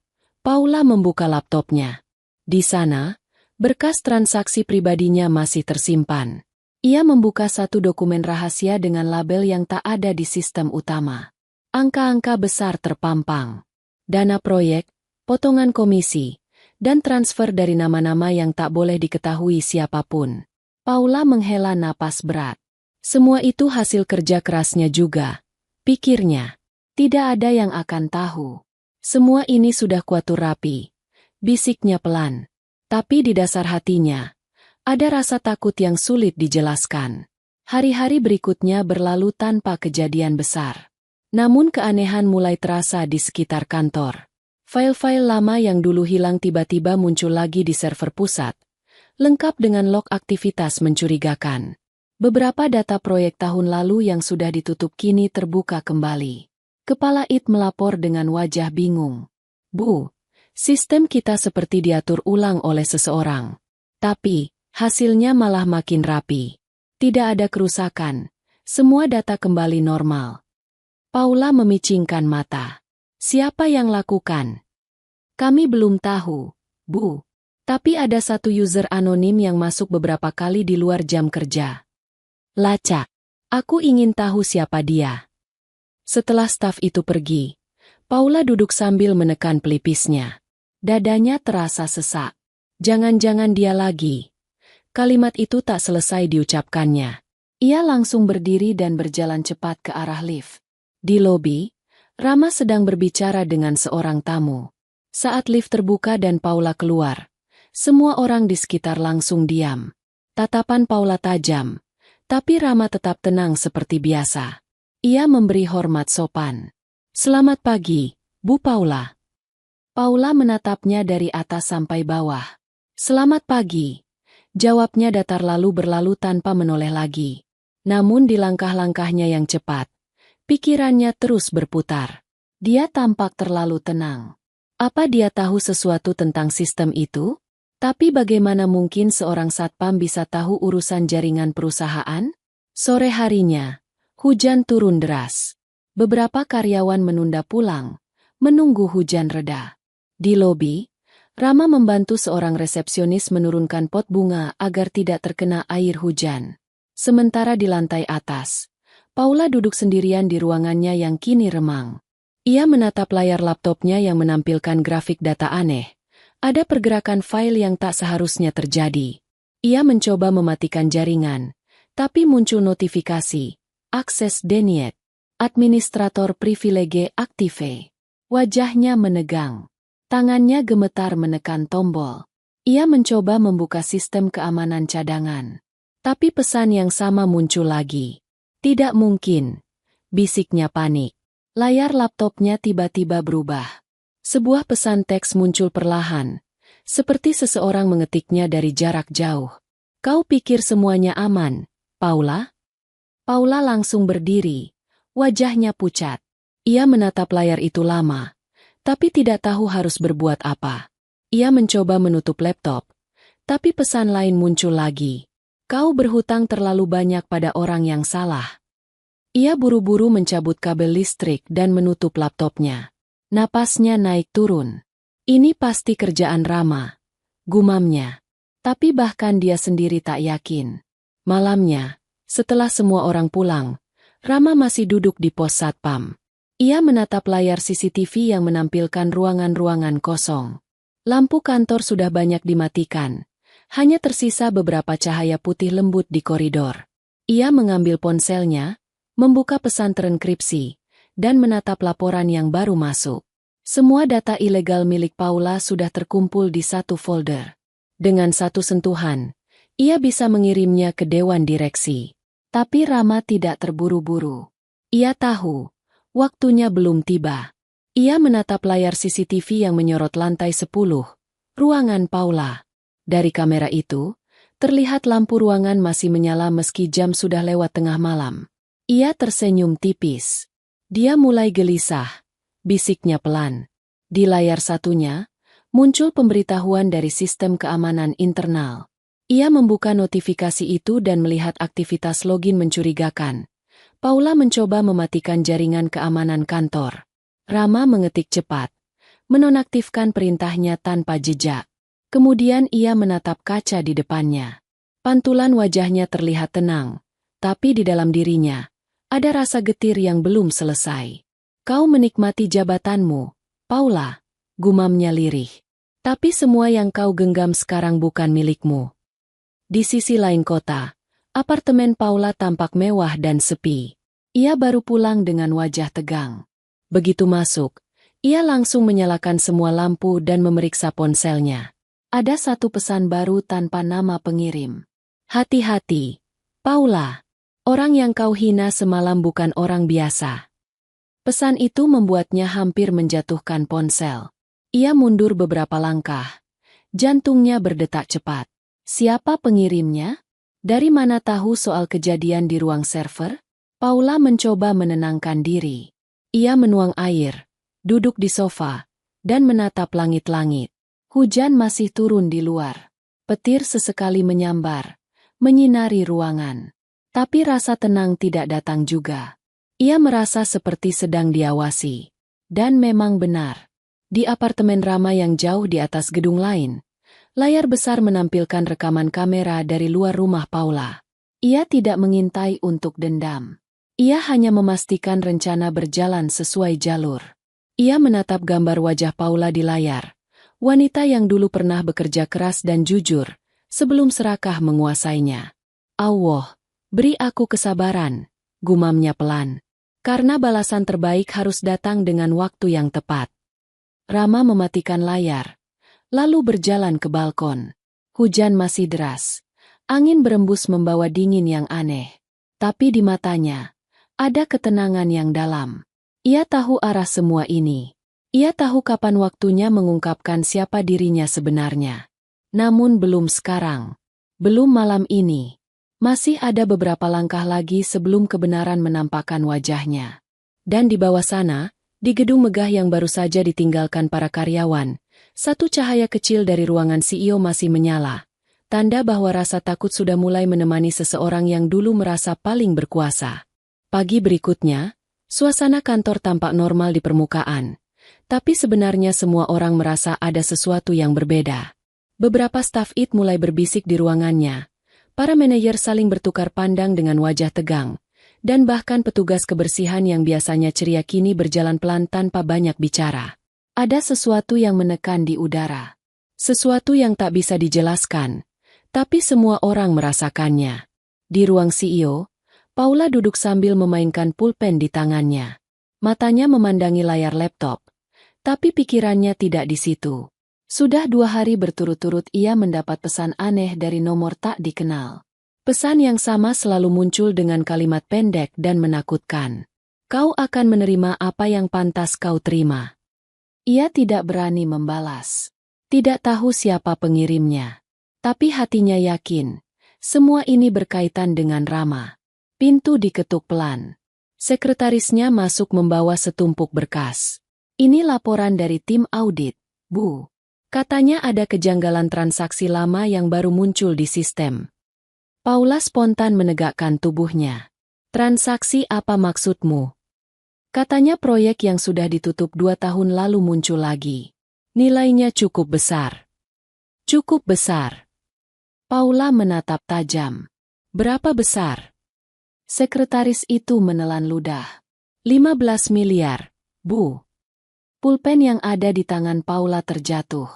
Paula membuka laptopnya. Di sana, berkas transaksi pribadinya masih tersimpan. Ia membuka satu dokumen rahasia dengan label yang tak ada di sistem utama. Angka-angka besar terpampang. Dana proyek, potongan komisi, dan transfer dari nama-nama yang tak boleh diketahui siapapun. Paula menghela napas berat. Semua itu hasil kerja kerasnya juga. Pikirnya, tidak ada yang akan tahu. Semua ini sudah kuatur rapi. Bisiknya pelan. Tapi di dasar hatinya, ada rasa takut yang sulit dijelaskan. Hari-hari berikutnya berlalu tanpa kejadian besar. Namun keanehan mulai terasa di sekitar kantor. File-file lama yang dulu hilang tiba-tiba muncul lagi di server pusat, lengkap dengan log aktivitas mencurigakan. Beberapa data proyek tahun lalu yang sudah ditutup kini terbuka kembali. Kepala It melapor dengan wajah bingung. Bu, sistem kita seperti diatur ulang oleh seseorang. Tapi, hasilnya malah makin rapi. Tidak ada kerusakan. Semua data kembali normal. Paula memicingkan mata. Siapa yang lakukan? Kami belum tahu, Bu. Tapi ada satu user anonim yang masuk beberapa kali di luar jam kerja. Lacak. Aku ingin tahu siapa dia. Setelah staf itu pergi, Paula duduk sambil menekan pelipisnya. Dadanya terasa sesak. Jangan-jangan dia lagi. Kalimat itu tak selesai diucapkannya. Ia langsung berdiri dan berjalan cepat ke arah lift. Di lobi, Rama sedang berbicara dengan seorang tamu. Saat lift terbuka dan Paula keluar, semua orang di sekitar langsung diam. Tatapan Paula tajam, tapi Rama tetap tenang seperti biasa. Ia memberi hormat sopan. Selamat pagi, Bu Paula. Paula menatapnya dari atas sampai bawah. Selamat pagi, jawabnya datar lalu berlalu tanpa menoleh lagi. Namun di langkah-langkahnya yang cepat, pikirannya terus berputar. Dia tampak terlalu tenang. Apa dia tahu sesuatu tentang sistem itu? Tapi bagaimana mungkin seorang satpam bisa tahu urusan jaringan perusahaan? Sore harinya, hujan turun deras. Beberapa karyawan menunda pulang, menunggu hujan reda. Di lobi, Rama membantu seorang resepsionis menurunkan pot bunga agar tidak terkena air hujan. Sementara di lantai atas, Paula duduk sendirian di ruangannya yang kini remang. Ia menatap layar laptopnya yang menampilkan grafik data aneh. Ada pergerakan file yang tak seharusnya terjadi. Ia mencoba mematikan jaringan, tapi muncul notifikasi. Akses denied. Administrator privilege aktive. Wajahnya menegang. Tangannya gemetar menekan tombol. Ia mencoba membuka sistem keamanan cadangan. Tapi pesan yang sama muncul lagi. Tidak mungkin. Bisiknya panik. Layar laptopnya tiba-tiba berubah. Sebuah pesan teks muncul perlahan, seperti seseorang mengetiknya dari jarak jauh. Kau pikir semuanya aman, Paula? Paula langsung berdiri, wajahnya pucat. Ia menatap layar itu lama, tapi tidak tahu harus berbuat apa. Ia mencoba menutup laptop, tapi pesan lain muncul lagi. Kau berhutang terlalu banyak pada orang yang salah. Ia buru-buru mencabut kabel listrik dan menutup laptopnya. Napasnya naik turun. Ini pasti kerjaan Rama, gumamnya. Tapi bahkan dia sendiri tak yakin. Malamnya, setelah semua orang pulang, Rama masih duduk di pos satpam. Ia menatap layar CCTV yang menampilkan ruangan-ruangan kosong. Lampu kantor sudah banyak dimatikan. Hanya tersisa beberapa cahaya putih lembut di koridor. Ia mengambil ponselnya, membuka pesan terenkripsi, dan menatap laporan yang baru masuk. Semua data ilegal milik Paula sudah terkumpul di satu folder. Dengan satu sentuhan, ia bisa mengirimnya ke dewan direksi. Tapi Rama tidak terburu-buru. Ia tahu, waktunya belum tiba. Ia menatap layar CCTV yang menyorot lantai 10, ruangan Paula. Dari kamera itu, terlihat lampu ruangan masih menyala meski jam sudah lewat tengah malam. Ia tersenyum tipis. Dia mulai gelisah. Bisiknya pelan. Di layar satunya, Muncul pemberitahuan dari sistem keamanan internal. Ia membuka notifikasi itu dan melihat aktivitas login mencurigakan. Paula mencoba mematikan jaringan keamanan kantor. Rama mengetik cepat, menonaktifkan perintahnya tanpa jejak. Kemudian ia menatap kaca di depannya. Pantulan wajahnya terlihat tenang, tapi di dalam dirinya ada rasa getir yang belum selesai. Kau menikmati jabatanmu, Paula, gumamnya lirih. Tapi semua yang kau genggam sekarang bukan milikmu. Di sisi lain kota, apartemen Paula tampak mewah dan sepi. Ia baru pulang dengan wajah tegang. Begitu masuk, ia langsung menyalakan semua lampu dan memeriksa ponselnya. Ada satu pesan baru tanpa nama pengirim. Hati-hati, Paula. Orang yang kau hina semalam bukan orang biasa. Pesan itu membuatnya hampir menjatuhkan ponsel. Ia mundur beberapa langkah. Jantungnya berdetak cepat. Siapa pengirimnya? Dari mana tahu soal kejadian di ruang server? Paula mencoba menenangkan diri. Ia menuang air, duduk di sofa, dan menatap langit-langit. Hujan masih turun di luar. Petir sesekali menyambar, menyinari ruangan. Tapi rasa tenang tidak datang juga. Ia merasa seperti sedang diawasi. Dan memang benar. Di apartemen Rama yang jauh di atas gedung lain, layar besar menampilkan rekaman kamera dari luar rumah Paula. Ia tidak mengintai untuk dendam. Ia hanya memastikan rencana berjalan sesuai jalur. Ia menatap gambar wajah Paula di layar, wanita yang dulu pernah bekerja keras dan jujur, sebelum serakah menguasainya. Allah, beri aku kesabaran, gumamnya pelan. Karena balasan terbaik harus datang dengan waktu yang tepat. Rama mematikan layar, lalu berjalan ke balkon. Hujan masih deras. Angin berembus membawa dingin yang aneh. Tapi di matanya, ada ketenangan yang dalam. Ia tahu arah semua ini. Ia tahu kapan waktunya mengungkapkan siapa dirinya sebenarnya. Namun belum sekarang. Belum malam ini. Masih ada beberapa langkah lagi sebelum kebenaran menampakkan wajahnya. Dan di bawah sana, di gedung megah yang baru saja ditinggalkan para karyawan, satu cahaya kecil dari ruangan CEO masih menyala. Tanda bahwa rasa takut sudah mulai menemani seseorang yang dulu merasa paling berkuasa. Pagi berikutnya, suasana kantor tampak normal di permukaan. Tapi sebenarnya semua orang merasa ada sesuatu yang berbeda. Beberapa staf IT mulai berbisik di ruangannya. Para manajer saling bertukar pandang dengan wajah tegang. Dan bahkan petugas kebersihan yang biasanya ceria kini berjalan pelan tanpa banyak bicara. Ada sesuatu yang menekan di udara. Sesuatu yang tak bisa dijelaskan. Tapi semua orang merasakannya. Di ruang CEO, Paula duduk sambil memainkan pulpen di tangannya. Matanya memandangi layar laptop. Tapi pikirannya tidak di situ. Sudah 2 hari berturut-turut ia mendapat pesan aneh dari nomor tak dikenal. Pesan yang sama selalu muncul dengan kalimat pendek dan menakutkan. Kau akan menerima apa yang pantas kau terima. Ia tidak berani membalas. Tidak tahu siapa pengirimnya. Tapi hatinya yakin. Semua ini berkaitan dengan Rama. Pintu diketuk pelan. Sekretarisnya masuk membawa setumpuk berkas. Ini laporan dari tim audit, Bu. Katanya ada kejanggalan transaksi lama yang baru muncul di sistem. Paula spontan menegakkan tubuhnya. Transaksi apa maksudmu? Katanya proyek yang sudah ditutup 2 tahun lalu muncul lagi. Nilainya cukup besar. Cukup besar. Paula menatap tajam. Berapa besar? Sekretaris itu menelan ludah. 15 miliar, Bu. Pulpen yang ada di tangan Paula terjatuh.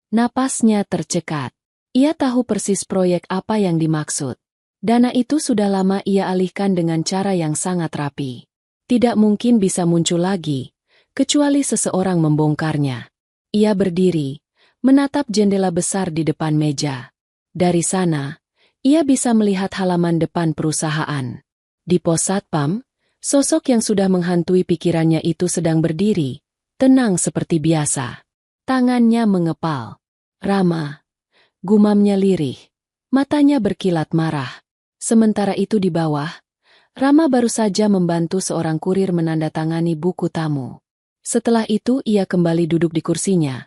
Napasnya tercekat. Ia tahu persis proyek apa yang dimaksud. Dana itu sudah lama ia alihkan dengan cara yang sangat rapi. Tidak mungkin bisa muncul lagi, kecuali seseorang membongkarnya. Ia berdiri, menatap jendela besar di depan meja. Dari sana, ia bisa melihat halaman depan perusahaan. Di pos satpam, sosok yang sudah menghantui pikirannya itu sedang berdiri, tenang seperti biasa. Tangannya mengepal. Rama. Gumamnya lirih. Matanya berkilat marah. Sementara itu di bawah, Rama baru saja membantu seorang kurir menandatangani buku tamu. Setelah itu ia kembali duduk di kursinya,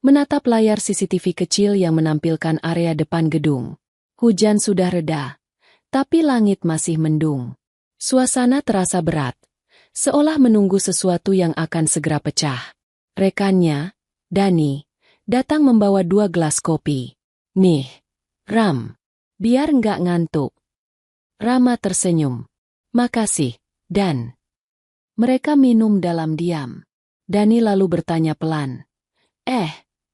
menatap layar CCTV kecil yang menampilkan area depan gedung. Hujan sudah reda, tapi langit masih mendung. Suasana terasa berat, seolah menunggu sesuatu yang akan segera pecah. Rekannya, Dani, datang membawa 2 gelas kopi. "Nih, Ram, biar nggak ngantuk." Rama tersenyum. "Makasih, Dan." Mereka minum dalam diam. Dani lalu bertanya pelan.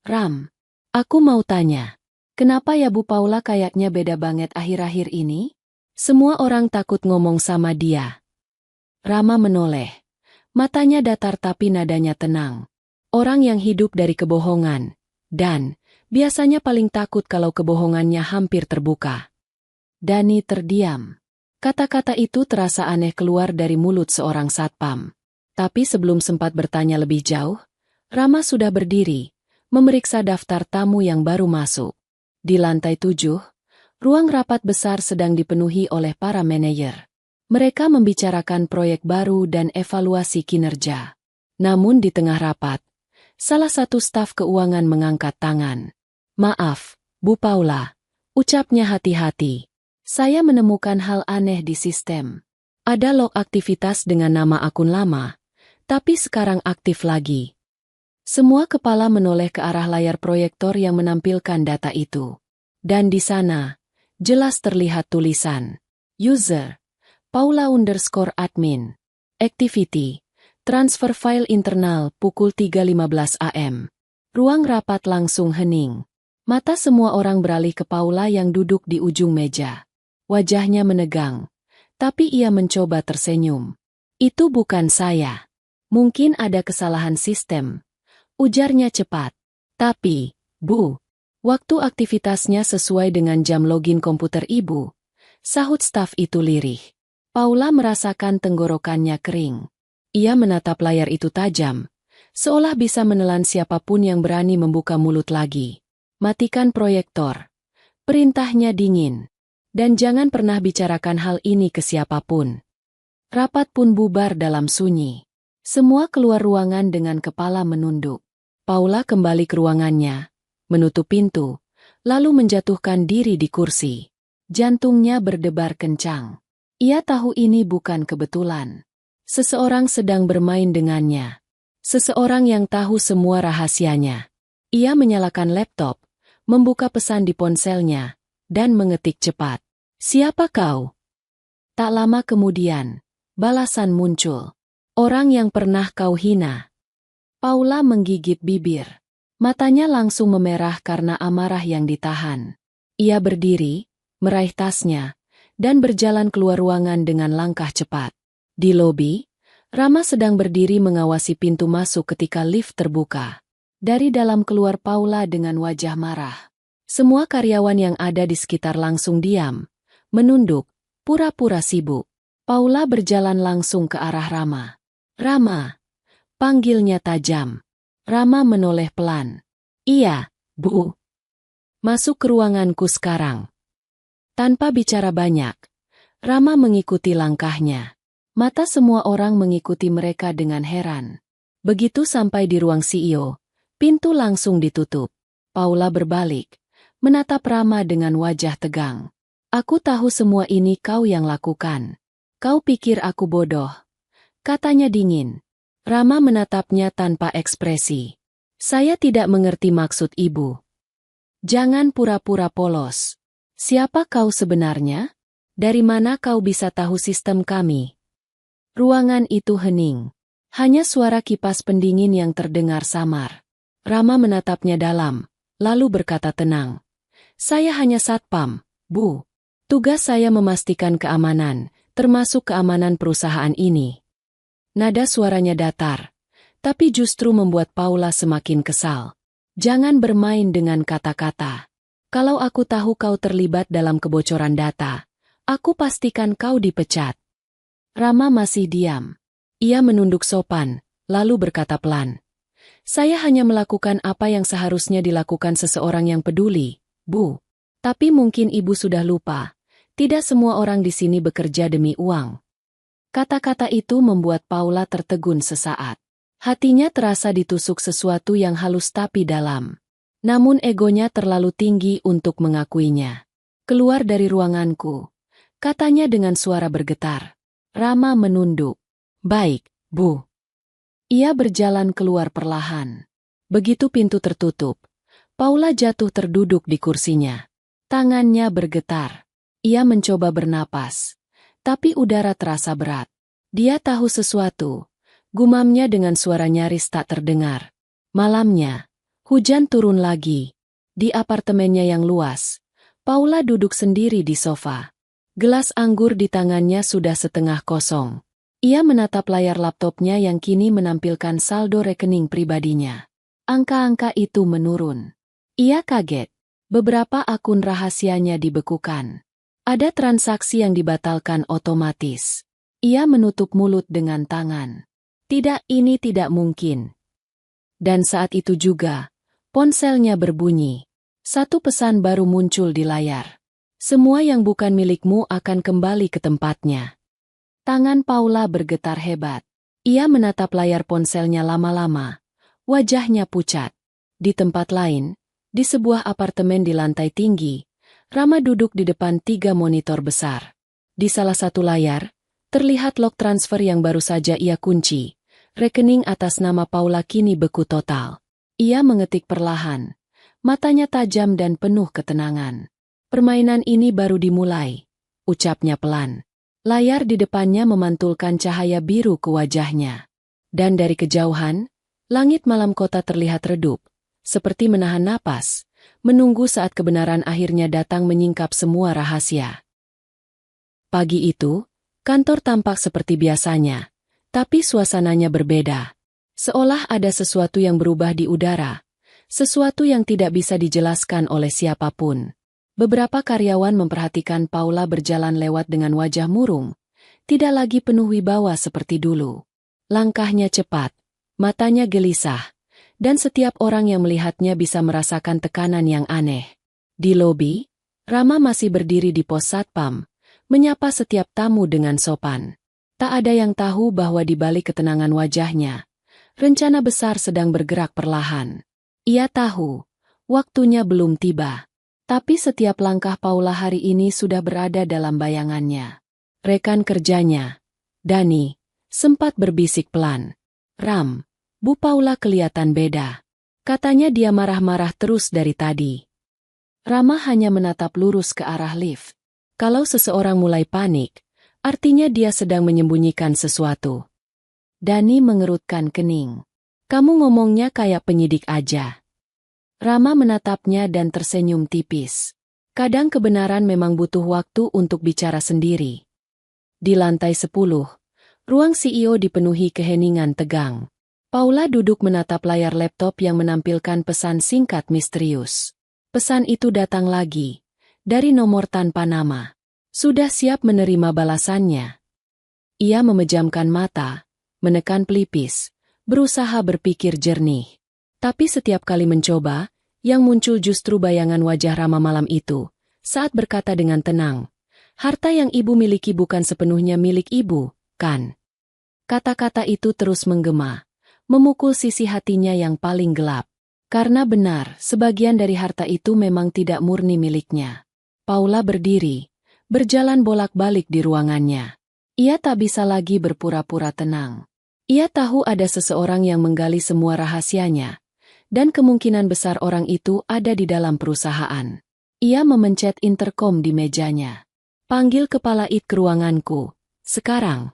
Ram, aku mau tanya. Kenapa ya Bu Paula kayaknya beda banget akhir-akhir ini?" Semua orang takut ngomong sama dia. Rama menoleh. Matanya datar tapi nadanya tenang. Orang yang hidup dari kebohongan. Dan, biasanya paling takut kalau kebohongannya hampir terbuka. Dani terdiam. Kata-kata itu terasa aneh keluar dari mulut seorang satpam. Tapi sebelum sempat bertanya lebih jauh, Rama sudah berdiri, memeriksa daftar tamu yang baru masuk. Di lantai 7, ruang rapat besar sedang dipenuhi oleh para manajer. Mereka membicarakan proyek baru dan evaluasi kinerja. Namun di tengah rapat, salah satu staf keuangan mengangkat tangan. "Maaf, Bu Paula," ucapnya hati-hati. "Saya menemukan hal aneh di sistem. Ada log aktivitas dengan nama akun lama, tapi sekarang aktif lagi." Semua kepala menoleh ke arah layar proyektor yang menampilkan data itu. Dan di sana, jelas terlihat tulisan. User, Paula_admin. Activity, transfer file internal pukul 3.15 AM. Ruang rapat langsung hening. Mata semua orang beralih ke Paula yang duduk di ujung meja. Wajahnya menegang, tapi ia mencoba tersenyum. "Itu bukan saya. Mungkin ada kesalahan sistem," ujarnya cepat. "Tapi, Bu, waktu aktivitasnya sesuai dengan jam login komputer Ibu," sahut staf itu lirih. Paula merasakan tenggorokannya kering. Ia menatap layar itu tajam, seolah bisa menelan siapapun yang berani membuka mulut lagi. "Matikan proyektor," perintahnya dingin. "Dan jangan pernah bicarakan hal ini ke siapapun." Rapat pun bubar dalam sunyi. Semua keluar ruangan dengan kepala menunduk. Paula kembali ke ruangannya, menutup pintu, lalu menjatuhkan diri di kursi. Jantungnya berdebar kencang. Ia tahu ini bukan kebetulan. Seseorang sedang bermain dengannya. Seseorang yang tahu semua rahasianya. Ia menyalakan laptop, membuka pesan di ponselnya, dan mengetik cepat. "Siapa kau?" Tak lama kemudian, balasan muncul. "Orang yang pernah kau hina." Paula menggigit bibir. Matanya langsung memerah karena amarah yang ditahan. Ia berdiri, meraih tasnya, dan berjalan keluar ruangan dengan langkah cepat. Di lobi, Rama sedang berdiri mengawasi pintu masuk ketika lift terbuka. Dari dalam keluar Paula dengan wajah marah. Semua karyawan yang ada di sekitar langsung diam, menunduk, pura-pura sibuk. Paula berjalan langsung ke arah Rama. "Rama," panggilnya tajam. Rama menoleh pelan. "Iya, Bu." "Masuk ke ruanganku sekarang." Tanpa bicara banyak, Rama mengikuti langkahnya. Mata semua orang mengikuti mereka dengan heran. Begitu sampai di ruang CEO, pintu langsung ditutup. Paula berbalik, menatap Rama dengan wajah tegang. "Aku tahu semua ini kau yang lakukan. Kau pikir aku bodoh?" Katanya dingin. Rama menatapnya tanpa ekspresi. "Saya tidak mengerti maksud Ibu. Jangan pura-pura polos. Siapa kau sebenarnya? Dari mana kau bisa tahu sistem kami?" Ruangan itu hening. Hanya suara kipas pendingin yang terdengar samar. Rama menatapnya dalam, lalu berkata tenang. "Saya hanya satpam, Bu. Tugas saya memastikan keamanan, termasuk keamanan perusahaan ini." Nada suaranya datar, tapi justru membuat Paula semakin kesal. "Jangan bermain dengan kata-kata. Kalau aku tahu kau terlibat dalam kebocoran data, aku pastikan kau dipecat." Rama masih diam. Ia menunduk sopan, lalu berkata pelan. "Saya hanya melakukan apa yang seharusnya dilakukan seseorang yang peduli, Bu. Tapi mungkin Ibu sudah lupa, tidak semua orang di sini bekerja demi uang." Kata-kata itu membuat Paula tertegun sesaat. Hatinya terasa ditusuk sesuatu yang halus tapi dalam. Namun egonya terlalu tinggi untuk mengakuinya. Keluar dari ruanganku, katanya dengan suara bergetar. Rama menunduk. Baik, Bu. Ia berjalan keluar perlahan. Begitu pintu tertutup, Paula jatuh terduduk di kursinya. Tangannya bergetar. Ia mencoba bernapas, tapi udara terasa berat. Dia tahu sesuatu. Gumamnya dengan suara nyaris tak terdengar. Malamnya, hujan turun lagi. Di apartemennya yang luas, Paula duduk sendiri di sofa. Gelas anggur di tangannya sudah setengah kosong. Ia menatap layar laptopnya yang kini menampilkan saldo rekening pribadinya. Angka-angka itu menurun. Ia kaget. Beberapa akun rahasianya dibekukan. Ada transaksi yang dibatalkan otomatis. Ia menutup mulut dengan tangan. Tidak, ini tidak mungkin. Dan saat itu juga, ponselnya berbunyi. Satu pesan baru muncul di layar. Semua yang bukan milikmu akan kembali ke tempatnya. Tangan Paula bergetar hebat. Ia menatap layar ponselnya lama-lama. Wajahnya pucat. Di tempat lain, di sebuah apartemen di lantai tinggi, Rama duduk di depan 3 monitor besar. Di salah satu layar, terlihat log transfer yang baru saja ia kunci. Rekening atas nama Paula kini beku total. Ia mengetik perlahan. Matanya tajam dan penuh ketenangan. Permainan ini baru dimulai, ucapnya pelan. Layar di depannya memantulkan cahaya biru ke wajahnya. Dan dari kejauhan, langit malam kota terlihat redup, seperti menahan napas, menunggu saat kebenaran akhirnya datang menyingkap semua rahasia. Pagi itu, kantor tampak seperti biasanya. Tapi suasananya berbeda. Seolah ada sesuatu yang berubah di udara. Sesuatu yang tidak bisa dijelaskan oleh siapapun. Beberapa karyawan memperhatikan Paula berjalan lewat dengan wajah murung. Tidak lagi penuh wibawa seperti dulu. Langkahnya cepat, matanya gelisah, dan setiap orang yang melihatnya bisa merasakan tekanan yang aneh. Di lobi, Rama masih berdiri di pos satpam, menyapa setiap tamu dengan sopan. Tak ada yang tahu bahwa di balik ketenangan wajahnya, rencana besar sedang bergerak perlahan. Ia tahu, waktunya belum tiba. Tapi setiap langkah Paula hari ini sudah berada dalam bayangannya. Rekan kerjanya, Dani, sempat berbisik pelan. Ram, Bu Paula kelihatan beda. Katanya dia marah-marah terus dari tadi. Rama hanya menatap lurus ke arah lift. Kalau seseorang mulai panik, artinya dia sedang menyembunyikan sesuatu. Dani mengerutkan kening. Kamu ngomongnya kayak penyidik aja. Rama menatapnya dan tersenyum tipis. Kadang kebenaran memang butuh waktu untuk bicara sendiri. Di lantai 10, ruang CEO dipenuhi keheningan tegang. Paula duduk menatap layar laptop yang menampilkan pesan singkat misterius. Pesan itu datang lagi, dari nomor tanpa nama. Sudah siap menerima balasannya. Ia memejamkan mata, menekan pelipis, berusaha berpikir jernih. Tapi setiap kali mencoba, yang muncul justru bayangan wajah Rama malam itu, saat berkata dengan tenang, harta yang ibu miliki bukan sepenuhnya milik ibu, kan? Kata-kata itu terus menggema, memukul sisi hatinya yang paling gelap. Karena benar, sebagian dari harta itu memang tidak murni miliknya. Paula berdiri, berjalan bolak-balik di ruangannya. Ia tak bisa lagi berpura-pura tenang. Ia tahu ada seseorang yang menggali semua rahasianya, dan kemungkinan besar orang itu ada di dalam perusahaan. Ia memencet interkom di mejanya. Panggil kepala IT ke ruanganku, sekarang.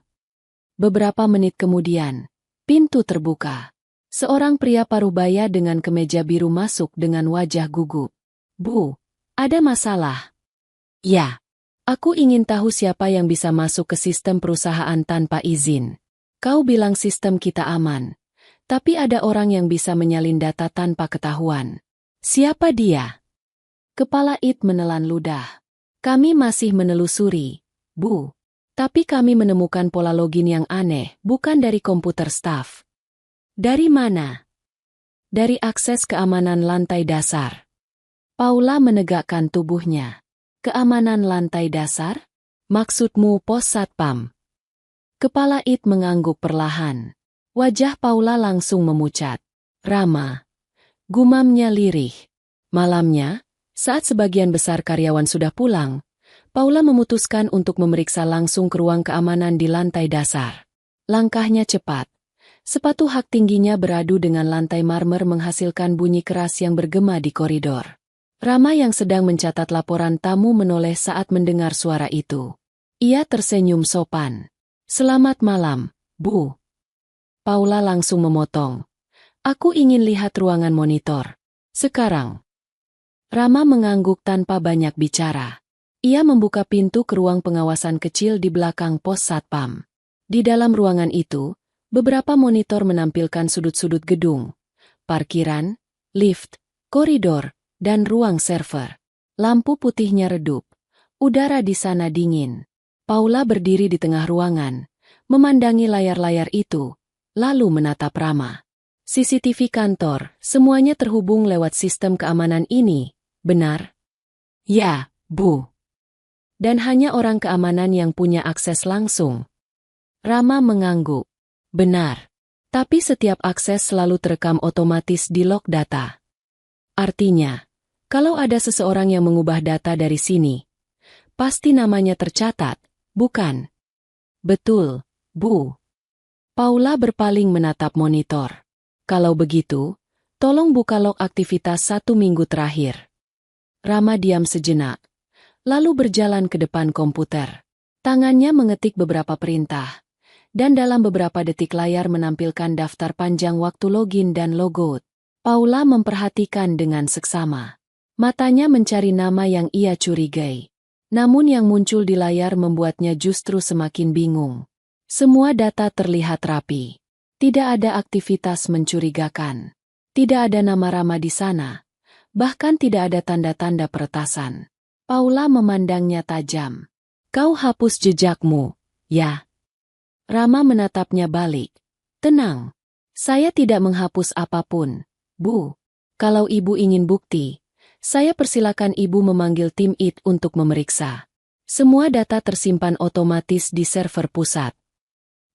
Beberapa menit kemudian, pintu terbuka. Seorang pria parubaya dengan kemeja biru masuk dengan wajah gugup. Bu, ada masalah? Ya. Aku ingin tahu siapa yang bisa masuk ke sistem perusahaan tanpa izin. Kau bilang sistem kita aman. Tapi ada orang yang bisa menyalin data tanpa ketahuan. Siapa dia? Kepala IT menelan ludah. Kami masih menelusuri, Bu. Tapi kami menemukan pola login yang aneh, bukan dari komputer staf. Dari mana? Dari akses keamanan lantai dasar. Paula menegakkan tubuhnya. Keamanan lantai dasar? Maksudmu pos satpam? Kepala IT mengangguk perlahan. Wajah Paula langsung memucat. Rama. Gumamnya lirih. Malamnya, saat sebagian besar karyawan sudah pulang, Paula memutuskan untuk memeriksa langsung ke ruang keamanan di lantai dasar. Langkahnya cepat. Sepatu hak tingginya beradu dengan lantai marmer menghasilkan bunyi keras yang bergema di koridor. Rama yang sedang mencatat laporan tamu menoleh saat mendengar suara itu. Ia tersenyum sopan. "Selamat malam, Bu." Paula langsung memotong. "Aku ingin lihat ruangan monitor. Sekarang." Rama mengangguk tanpa banyak bicara. Ia membuka pintu ke ruang pengawasan kecil di belakang pos satpam. Di dalam ruangan itu, beberapa monitor menampilkan sudut-sudut gedung, parkiran, lift, koridor, dan ruang server. Lampu putihnya redup. Udara di sana dingin. Paula berdiri di tengah ruangan, memandangi layar-layar itu, lalu menatap Rama. "CCTV kantor, semuanya terhubung lewat sistem keamanan ini, benar?" "Ya, Bu." "Dan hanya orang keamanan yang punya akses langsung?" Rama mengangguk. "Benar. Tapi setiap akses selalu terekam otomatis di log data. Artinya, kalau ada seseorang yang mengubah data dari sini, pasti namanya tercatat, bukan?" "Betul, Bu." Paula berpaling menatap monitor. "Kalau begitu, tolong buka log aktivitas 1 minggu terakhir." Rama diam sejenak, lalu berjalan ke depan komputer. Tangannya mengetik beberapa perintah, dan dalam beberapa detik layar menampilkan daftar panjang waktu login dan logout. Paula memperhatikan dengan seksama. Matanya mencari nama yang ia curigai. Namun yang muncul di layar membuatnya justru semakin bingung. Semua data terlihat rapi. Tidak ada aktivitas mencurigakan. Tidak ada nama Rama di sana. Bahkan tidak ada tanda-tanda peretasan. Paula memandangnya tajam. "Kau hapus jejakmu, ya?" Rama menatapnya balik. "Tenang. Saya tidak menghapus apapun, Bu. Kalau Ibu ingin bukti, saya persilakan Ibu memanggil tim IT untuk memeriksa. Semua data tersimpan otomatis di server pusat."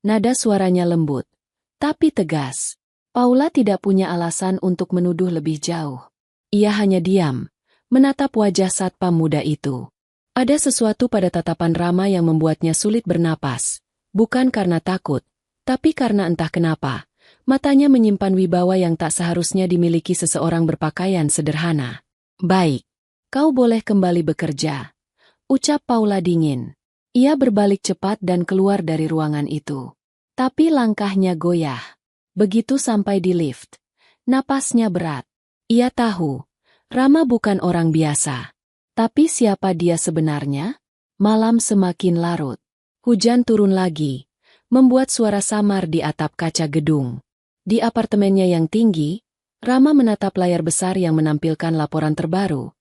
Nada suaranya lembut, tapi tegas. Paula tidak punya alasan untuk menuduh lebih jauh. Ia hanya diam, menatap wajah satpam muda itu. Ada sesuatu pada tatapan Rama yang membuatnya sulit bernapas. Bukan karena takut, tapi karena entah kenapa, matanya menyimpan wibawa yang tak seharusnya dimiliki seseorang berpakaian sederhana. "Baik, kau boleh kembali bekerja," ucap Paula dingin. Ia berbalik cepat dan keluar dari ruangan itu. Tapi langkahnya goyah. Begitu sampai di lift, napasnya berat. Ia tahu, Rama bukan orang biasa. Tapi siapa dia sebenarnya? Malam semakin larut. Hujan turun lagi, membuat suara samar di atap kaca gedung. Di apartemennya yang tinggi, Rama menatap layar besar yang menampilkan laporan terbaru.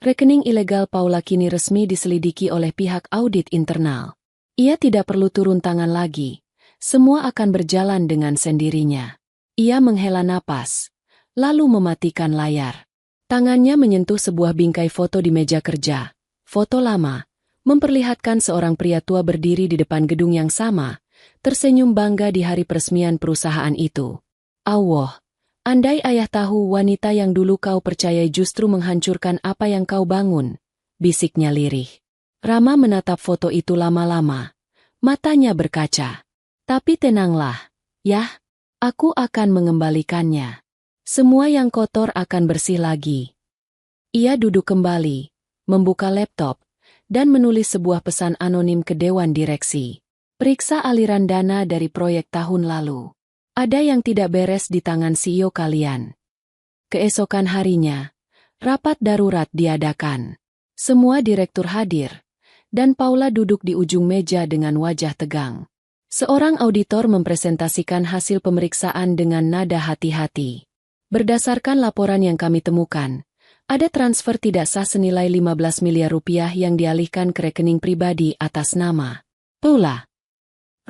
Rekening ilegal Paula kini resmi diselidiki oleh pihak audit internal. Ia tidak perlu turun tangan lagi. Semua akan berjalan dengan sendirinya. Ia menghela napas, lalu mematikan layar. Tangannya menyentuh sebuah bingkai foto di meja kerja. Foto lama, memperlihatkan seorang pria tua berdiri di depan gedung yang sama, tersenyum bangga di hari peresmian perusahaan itu. "Allah, andai ayah tahu wanita yang dulu kau percayai justru menghancurkan apa yang kau bangun," bisiknya lirih. Rama menatap foto itu lama-lama. Matanya berkaca. "Tapi tenanglah, ya. Aku akan mengembalikannya. Semua yang kotor akan bersih lagi." Ia duduk kembali, membuka laptop, dan menulis sebuah pesan anonim ke Dewan Direksi. "Periksa aliran dana dari proyek tahun lalu. Ada yang tidak beres di tangan CEO kalian." Keesokan harinya, rapat darurat diadakan. Semua direktur hadir, dan Paula duduk di ujung meja dengan wajah tegang. Seorang auditor mempresentasikan hasil pemeriksaan dengan nada hati-hati. "Berdasarkan laporan yang kami temukan, ada transfer tidak sah senilai 15 miliar rupiah yang dialihkan ke rekening pribadi atas nama Paula."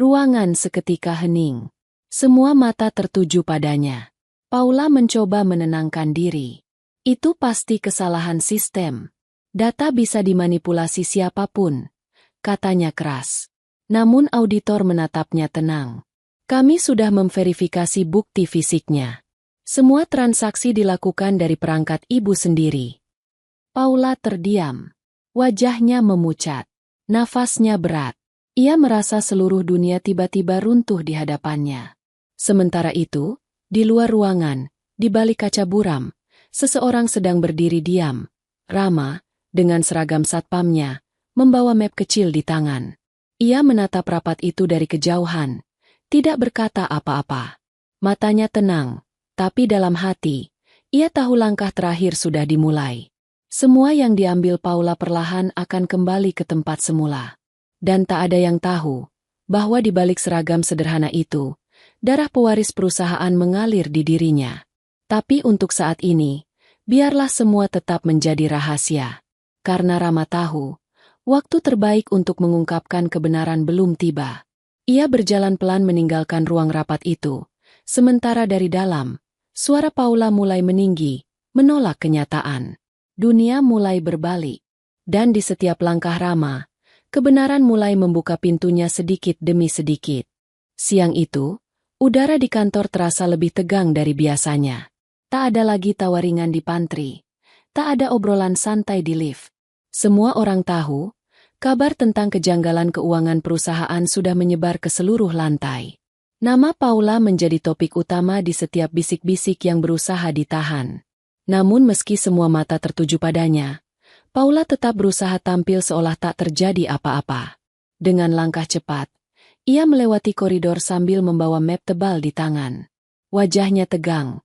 Ruangan seketika hening. Semua mata tertuju padanya. Paula mencoba menenangkan diri. Itu pasti kesalahan sistem. Data bisa dimanipulasi siapapun, katanya keras. Namun auditor menatapnya tenang. Kami sudah memverifikasi bukti fisiknya. Semua transaksi dilakukan dari perangkat ibu sendiri. Paula terdiam. Wajahnya memucat. Nafasnya berat. Ia merasa seluruh dunia tiba-tiba runtuh di hadapannya. Sementara itu, di luar ruangan, di balik kaca buram, seseorang sedang berdiri diam. Rama, dengan seragam satpamnya, membawa map kecil di tangan. Ia menatap rapat itu dari kejauhan, tidak berkata apa-apa. Matanya tenang, tapi dalam hati, ia tahu langkah terakhir sudah dimulai. Semua yang diambil Paula perlahan akan kembali ke tempat semula. Dan tak ada yang tahu bahwa di balik seragam sederhana itu, darah pewaris perusahaan mengalir di dirinya. Tapi untuk saat ini, biarlah semua tetap menjadi rahasia. Karena Rama tahu, waktu terbaik untuk mengungkapkan kebenaran belum tiba. Ia berjalan pelan meninggalkan ruang rapat itu. Sementara dari dalam, suara Paula mulai meninggi, menolak kenyataan. Dunia mulai berbalik. Dan di setiap langkah Rama, kebenaran mulai membuka pintunya sedikit demi sedikit. Siang itu, udara di kantor terasa lebih tegang dari biasanya. Tak ada lagi tawa ringan di pantry. Tak ada obrolan santai di lift. Semua orang tahu, kabar tentang kejanggalan keuangan perusahaan sudah menyebar ke seluruh lantai. Nama Paula menjadi topik utama di setiap bisik-bisik yang berusaha ditahan. Namun meski semua mata tertuju padanya, Paula tetap berusaha tampil seolah tak terjadi apa-apa. Dengan langkah cepat, ia melewati koridor sambil membawa map tebal di tangan. Wajahnya tegang,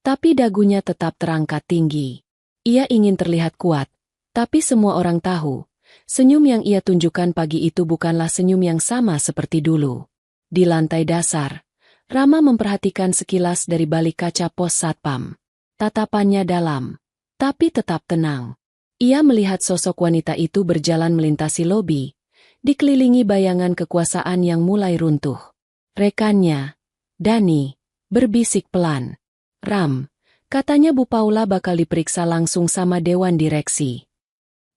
tapi dagunya tetap terangkat tinggi. Ia ingin terlihat kuat, tapi semua orang tahu, senyum yang ia tunjukkan pagi itu bukanlah senyum yang sama seperti dulu. Di lantai dasar, Rama memperhatikan sekilas dari balik kaca pos satpam. Tatapannya dalam, tapi tetap tenang. Ia melihat sosok wanita itu berjalan melintasi lobi, dikelilingi bayangan kekuasaan yang mulai runtuh. Rekannya, Dani, berbisik pelan. "Ram, katanya Bu Paula bakal diperiksa langsung sama Dewan Direksi."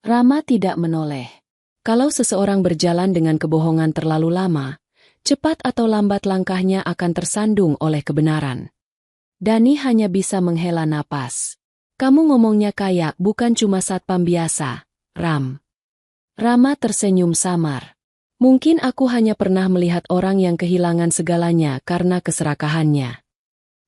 Rama tidak menoleh. Kalau seseorang berjalan dengan kebohongan terlalu lama, cepat atau lambat langkahnya akan tersandung oleh kebenaran. Dani hanya bisa menghela napas. "Kamu ngomongnya kayak bukan cuma satpam biasa, Ram." Rama tersenyum samar. "Mungkin aku hanya pernah melihat orang yang kehilangan segalanya karena keserakahannya."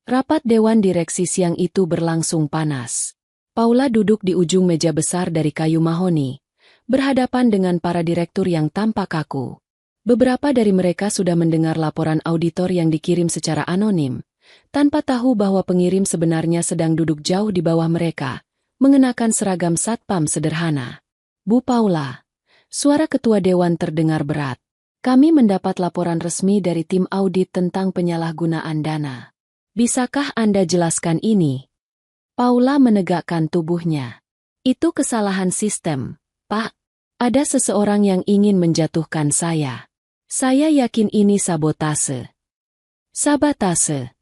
Rapat Dewan Direksi siang itu berlangsung panas. Paula duduk di ujung meja besar dari kayu mahoni, berhadapan dengan para direktur yang tampak kaku. Beberapa dari mereka sudah mendengar laporan auditor yang dikirim secara anonim, tanpa tahu bahwa pengirim sebenarnya sedang duduk jauh di bawah mereka, mengenakan seragam satpam sederhana. "Bu Paula," suara ketua dewan terdengar berat. "Kami mendapat laporan resmi dari tim audit tentang penyalahgunaan dana. Bisakah Anda jelaskan ini?" Paula menegakkan tubuhnya. "Itu kesalahan sistem, Pak. Ada seseorang yang ingin menjatuhkan saya. Saya yakin ini sabotase." "Sabotase?"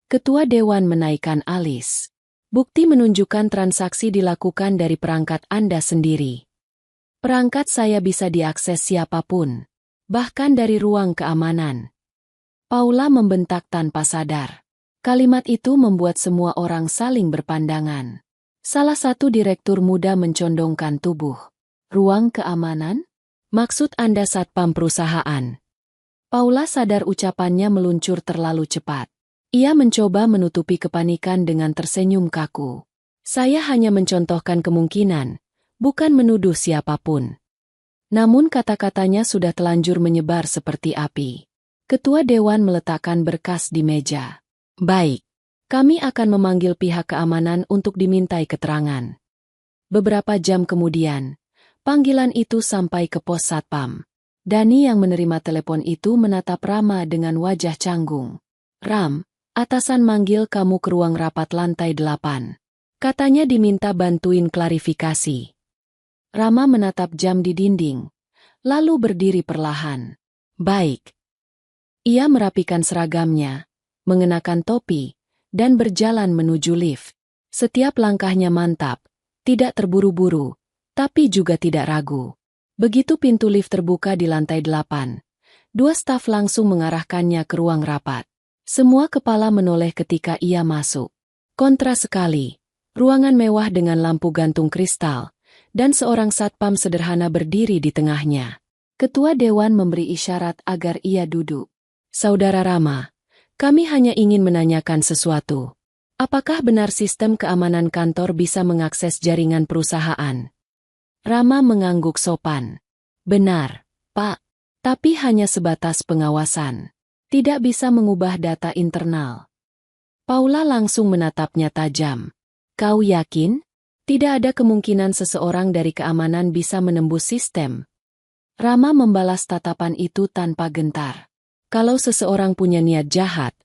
Ketua Dewan menaikkan alis. "Bukti menunjukkan transaksi dilakukan dari perangkat Anda sendiri. Perangkat saya bisa diakses siapapun, bahkan dari ruang keamanan." Paula membentak tanpa sadar. Kalimat itu membuat semua orang saling berpandangan. Salah satu direktur muda mencondongkan tubuh. "Ruang keamanan? Maksud Anda satpam perusahaan?" Paula sadar ucapannya meluncur terlalu cepat. Ia mencoba menutupi kepanikan dengan tersenyum kaku. "Saya hanya mencontohkan kemungkinan, bukan menuduh siapapun." Namun kata-katanya sudah telanjur menyebar seperti api. Ketua Dewan meletakkan berkas di meja. "Baik, kami akan memanggil pihak keamanan untuk dimintai keterangan." Beberapa jam kemudian, panggilan itu sampai ke pos satpam. Dani yang menerima telepon itu menatap Rama dengan wajah canggung. "Ram, atasan manggil kamu ke ruang rapat lantai 8. Katanya diminta bantuin klarifikasi." Rama menatap jam di dinding, lalu berdiri perlahan. "Baik." Ia merapikan seragamnya, mengenakan topi, dan berjalan menuju lift. Setiap langkahnya mantap, tidak terburu-buru, tapi juga tidak ragu. Begitu pintu lift terbuka di lantai 8, Dua staf langsung mengarahkannya ke ruang rapat. Semua kepala menoleh ketika ia masuk. Kontras sekali. Ruangan mewah dengan lampu gantung kristal, dan seorang satpam sederhana berdiri di tengahnya. Ketua Dewan memberi isyarat agar ia duduk. Saudara Rama, kami hanya ingin menanyakan sesuatu. Apakah benar sistem keamanan kantor bisa mengakses jaringan perusahaan? Rama mengangguk sopan. Benar, Pak. Tapi hanya sebatas pengawasan. Tidak bisa mengubah data internal. Paula langsung menatapnya tajam. Kau yakin? Tidak ada kemungkinan seseorang dari keamanan bisa menembus sistem. Rama membalas tatapan itu tanpa gentar. Kalau seseorang punya niat jahat,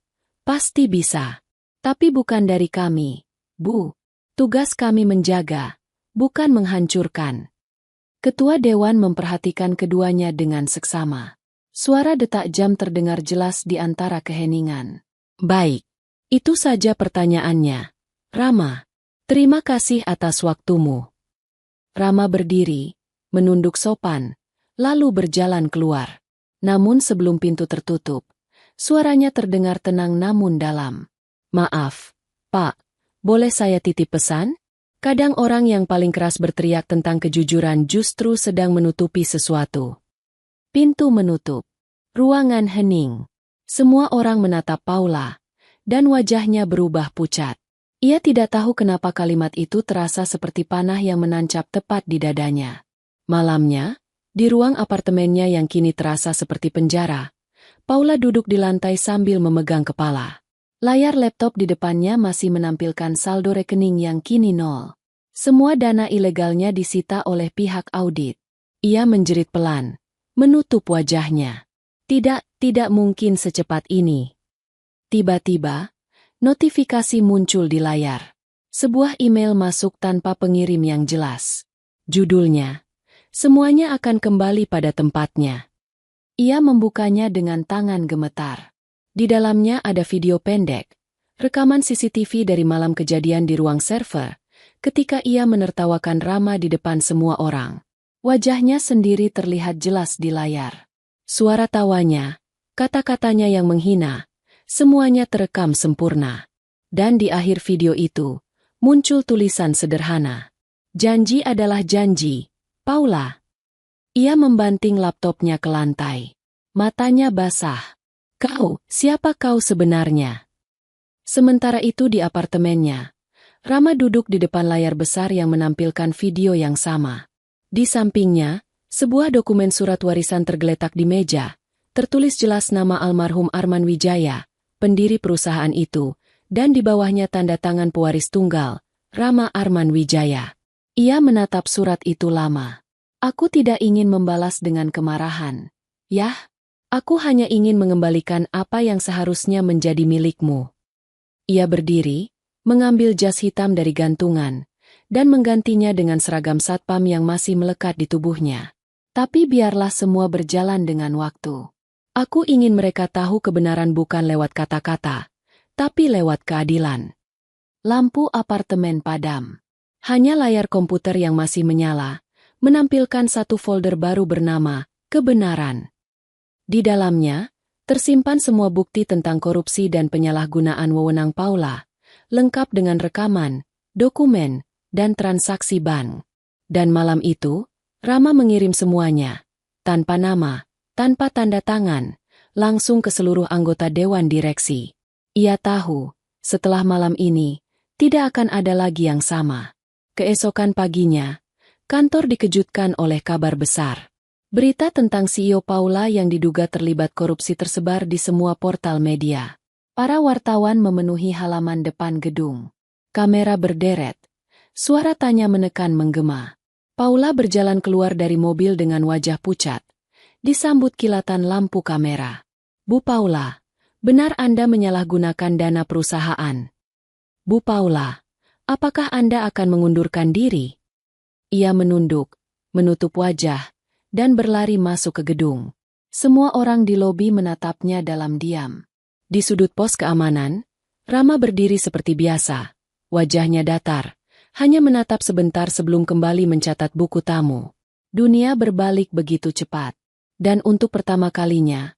pasti bisa. Tapi bukan dari kami, Bu. Tugas kami menjaga, bukan menghancurkan. Ketua Dewan memperhatikan keduanya dengan seksama. Suara detak jam terdengar jelas di antara keheningan. Baik, itu saja pertanyaannya. Rama, terima kasih atas waktumu. Rama berdiri, menunduk sopan, lalu berjalan keluar. Namun sebelum pintu tertutup, suaranya terdengar tenang namun dalam. Maaf, Pak, boleh saya titip pesan? Kadang orang yang paling keras berteriak tentang kejujuran justru sedang menutupi sesuatu. Pintu menutup. Ruangan hening. Semua orang menatap Paula, dan wajahnya berubah pucat. Ia tidak tahu kenapa kalimat itu terasa seperti panah yang menancap tepat di dadanya. Malamnya, di ruang apartemennya yang kini terasa seperti penjara, Paula duduk di lantai sambil memegang kepala. Layar laptop di depannya masih menampilkan saldo rekening yang kini nol. Semua dana ilegalnya disita oleh pihak audit. Ia menjerit pelan, menutup wajahnya. Tidak mungkin secepat ini. Tiba-tiba, notifikasi muncul di layar. Sebuah email masuk tanpa pengirim yang jelas. Judulnya, semuanya akan kembali pada tempatnya. Ia membukanya dengan tangan gemetar. Di dalamnya ada video pendek, rekaman CCTV dari malam kejadian di ruang server, ketika ia menertawakan Rama di depan semua orang. Wajahnya sendiri terlihat jelas di layar. Suara tawanya, kata-katanya yang menghina, semuanya terekam sempurna. Dan di akhir video itu, muncul tulisan sederhana. Janji adalah janji, Paula. Ia membanting laptopnya ke lantai. Matanya basah. Kau, siapa kau sebenarnya? Sementara itu di apartemennya, Rama duduk di depan layar besar yang menampilkan video yang sama. Di sampingnya, sebuah dokumen surat warisan tergeletak di meja, tertulis jelas nama almarhum Arman Wijaya, pendiri perusahaan itu, dan di bawahnya tanda tangan pewaris tunggal, Rama Arman Wijaya. Ia menatap surat itu lama. Aku tidak ingin membalas dengan kemarahan. Yah, aku hanya ingin mengembalikan apa yang seharusnya menjadi milikmu. Ia berdiri, mengambil jas hitam dari gantungan, dan menggantinya dengan seragam satpam yang masih melekat di tubuhnya. Tapi biarlah semua berjalan dengan waktu. Aku ingin mereka tahu kebenaran bukan lewat kata-kata, tapi lewat keadilan. Lampu apartemen padam. Hanya layar komputer yang masih menyala, menampilkan satu folder baru bernama Kebenaran. Di dalamnya, tersimpan semua bukti tentang korupsi dan penyalahgunaan wewenang Paula, lengkap dengan rekaman, dokumen, dan transaksi bank. Dan malam itu, Rama mengirim semuanya, tanpa nama, tanpa tanda tangan, langsung ke seluruh anggota Dewan Direksi. Ia tahu, setelah malam ini, tidak akan ada lagi yang sama. Keesokan paginya, kantor dikejutkan oleh kabar besar. Berita tentang CEO Paula yang diduga terlibat korupsi tersebar di semua portal media. Para wartawan memenuhi halaman depan gedung. Kamera berderet. Suara tanya menekan menggema. Paula berjalan keluar dari mobil dengan wajah pucat. Disambut kilatan lampu kamera. Bu Paula, benar Anda menyalahgunakan dana perusahaan? Bu Paula, apakah Anda akan mengundurkan diri? Ia menunduk, menutup wajah, dan berlari masuk ke gedung. Semua orang di lobi menatapnya dalam diam. Di sudut pos keamanan, Rama berdiri seperti biasa. Wajahnya datar, hanya menatap sebentar sebelum kembali mencatat buku tamu. Dunia berbalik begitu cepat. Dan untuk pertama kalinya,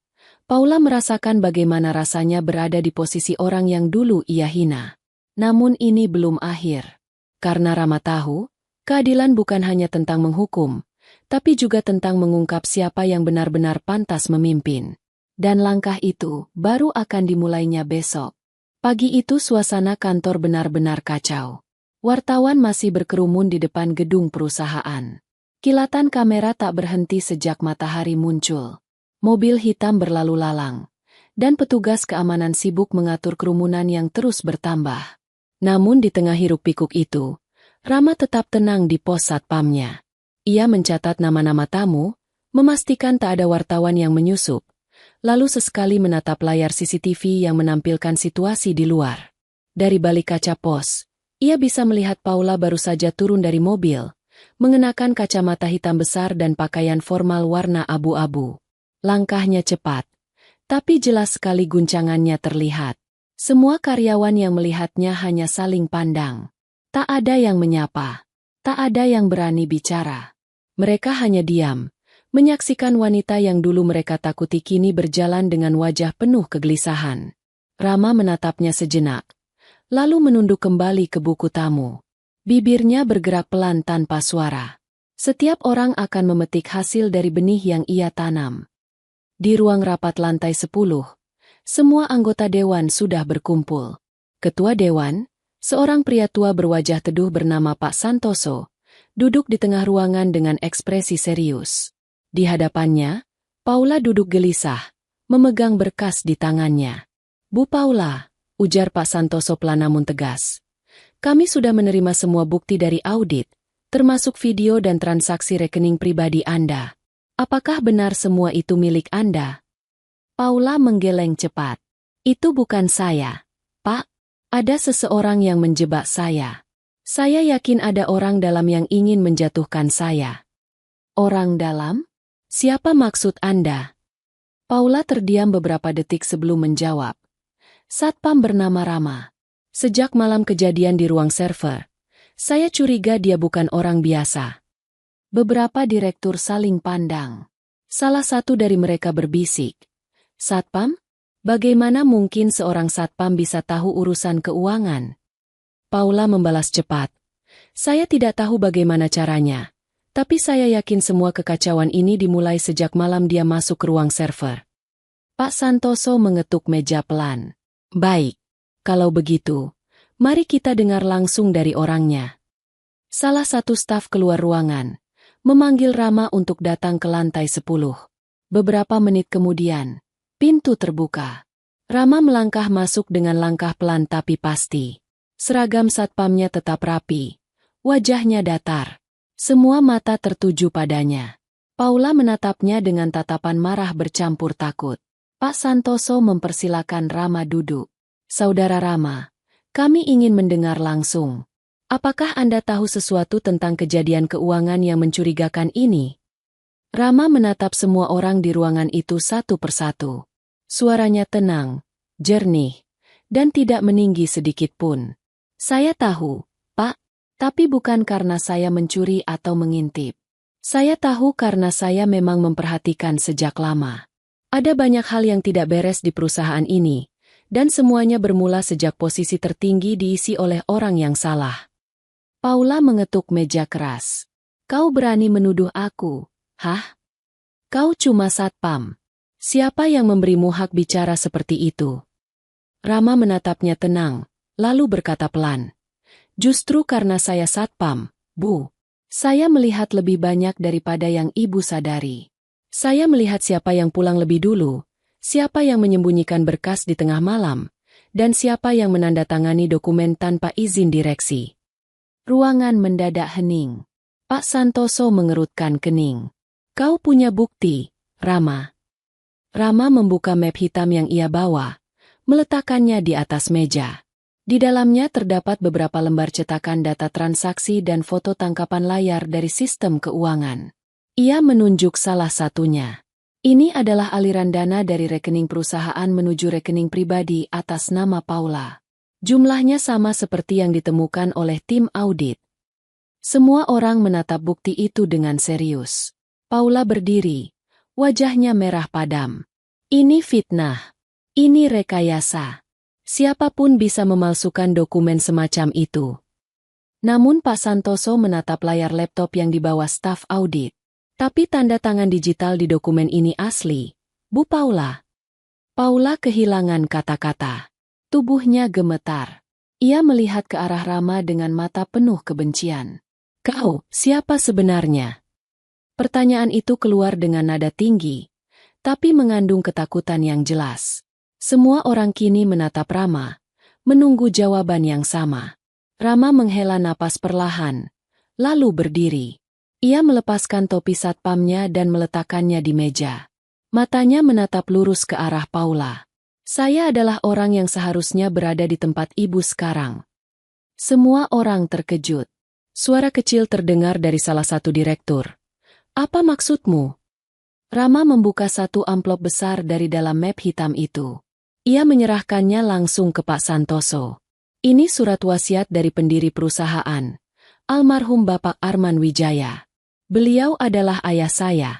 Paula merasakan bagaimana rasanya berada di posisi orang yang dulu ia hina. Namun ini belum akhir. Karena Rama tahu, keadilan bukan hanya tentang menghukum, tapi juga tentang mengungkap siapa yang benar-benar pantas memimpin. Dan langkah itu baru akan dimulainya besok. Pagi itu suasana kantor benar-benar kacau. Wartawan masih berkerumun di depan gedung perusahaan. Kilatan kamera tak berhenti sejak matahari muncul. Mobil hitam berlalu lalang, dan petugas keamanan sibuk mengatur kerumunan yang terus bertambah. Namun di tengah hiruk-pikuk itu, Rama tetap tenang di pos satpamnya. Ia mencatat nama-nama tamu, memastikan tak ada wartawan yang menyusup, lalu sesekali menatap layar CCTV yang menampilkan situasi di luar. Dari balik kaca pos, ia bisa melihat Paula baru saja turun dari mobil, mengenakan kacamata hitam besar dan pakaian formal warna abu-abu. Langkahnya cepat, tapi jelas sekali guncangannya terlihat. Semua karyawan yang melihatnya hanya saling pandang. Tak ada yang menyapa, tak ada yang berani bicara. Mereka hanya diam, menyaksikan wanita yang dulu mereka takuti kini berjalan dengan wajah penuh kegelisahan. Rama menatapnya sejenak, lalu menunduk kembali ke buku tamu. Bibirnya bergerak pelan tanpa suara. Setiap orang akan memetik hasil dari benih yang ia tanam. Di ruang rapat lantai 10, semua anggota dewan sudah berkumpul. Ketua dewan, seorang pria tua berwajah teduh bernama Pak Santoso, duduk di tengah ruangan dengan ekspresi serius. Di hadapannya, Paula duduk gelisah, memegang berkas di tangannya. "Bu Paula," ujar Pak Santoso pelan namun tegas. "Kami sudah menerima semua bukti dari audit, termasuk video dan transaksi rekening pribadi Anda. Apakah benar semua itu milik Anda?" Paula menggeleng cepat. "Itu bukan saya, Pak. Ada seseorang yang menjebak saya. Saya yakin ada orang dalam yang ingin menjatuhkan saya." "Orang dalam? Siapa maksud Anda?" Paula terdiam beberapa detik sebelum menjawab. "Satpam bernama Rama. Sejak malam kejadian di ruang server, saya curiga dia bukan orang biasa." Beberapa direktur saling pandang. Salah satu dari mereka berbisik, "Satpam? Bagaimana mungkin seorang satpam bisa tahu urusan keuangan?" Paula membalas cepat, "Saya tidak tahu bagaimana caranya, tapi saya yakin semua kekacauan ini dimulai sejak malam dia masuk ke ruang server." Pak Santoso mengetuk meja pelan. "Baik, kalau begitu, mari kita dengar langsung dari orangnya." Salah satu staf keluar ruangan, memanggil Rama untuk datang ke lantai 10. Beberapa menit kemudian, pintu terbuka. Rama melangkah masuk dengan langkah pelan tapi pasti. Seragam satpamnya tetap rapi. Wajahnya datar. Semua mata tertuju padanya. Paula menatapnya dengan tatapan marah bercampur takut. Pak Santoso mempersilakan Rama duduk. "Saudara Rama, kami ingin mendengar langsung. Apakah Anda tahu sesuatu tentang kejadian keuangan yang mencurigakan ini?" Rama menatap semua orang di ruangan itu satu persatu. Suaranya tenang, jernih, dan tidak meninggi sedikit pun. "Saya tahu, Pak, tapi bukan karena saya mencuri atau mengintip. Saya tahu karena saya memang memperhatikan sejak lama. Ada banyak hal yang tidak beres di perusahaan ini, dan semuanya bermula sejak posisi tertinggi diisi oleh orang yang salah." Paula mengetuk meja keras. "Kau berani menuduh aku, hah? Kau cuma satpam. Siapa yang memberimu hak bicara seperti itu?" Rama menatapnya tenang, lalu berkata pelan, "Justru karena saya satpam, Bu. Saya melihat lebih banyak daripada yang Ibu sadari. Saya melihat siapa yang pulang lebih dulu, siapa yang menyembunyikan berkas di tengah malam, dan siapa yang menandatangani dokumen tanpa izin direksi." Ruangan mendadak hening. Pak Santoso mengerutkan kening. "Kau punya bukti, Rama?" Rama membuka map hitam yang ia bawa, meletakkannya di atas meja. Di dalamnya terdapat beberapa lembar cetakan data transaksi dan foto tangkapan layar dari sistem keuangan. Ia menunjuk salah satunya. Ini adalah aliran dana dari rekening perusahaan menuju rekening pribadi atas nama Paula. Jumlahnya sama seperti yang ditemukan oleh tim audit. Semua orang menatap bukti itu dengan serius. Paula berdiri, wajahnya merah padam. Ini fitnah. Ini rekayasa. Siapapun bisa memalsukan dokumen semacam itu. Namun Pak Santoso menatap layar laptop yang dibawa staf audit. Tapi tanda tangan digital di dokumen ini asli, Bu Paula. Paula kehilangan kata-kata. Tubuhnya gemetar. Ia melihat ke arah Rama dengan mata penuh kebencian. Kau, siapa sebenarnya? Pertanyaan itu keluar dengan nada tinggi, tapi mengandung ketakutan yang jelas. Semua orang kini menatap Rama, menunggu jawaban yang sama. Rama menghela napas perlahan, lalu berdiri. Ia melepaskan topi satpamnya dan meletakkannya di meja. Matanya menatap lurus ke arah Paula. Saya adalah orang yang seharusnya berada di tempat ibu sekarang. Semua orang terkejut. Suara kecil terdengar dari salah satu direktur. Apa maksudmu? Rama membuka satu amplop besar dari dalam map hitam itu. Ia menyerahkannya langsung ke Pak Santoso. Ini surat wasiat dari pendiri perusahaan, almarhum Bapak Arman Wijaya. Beliau adalah ayah saya.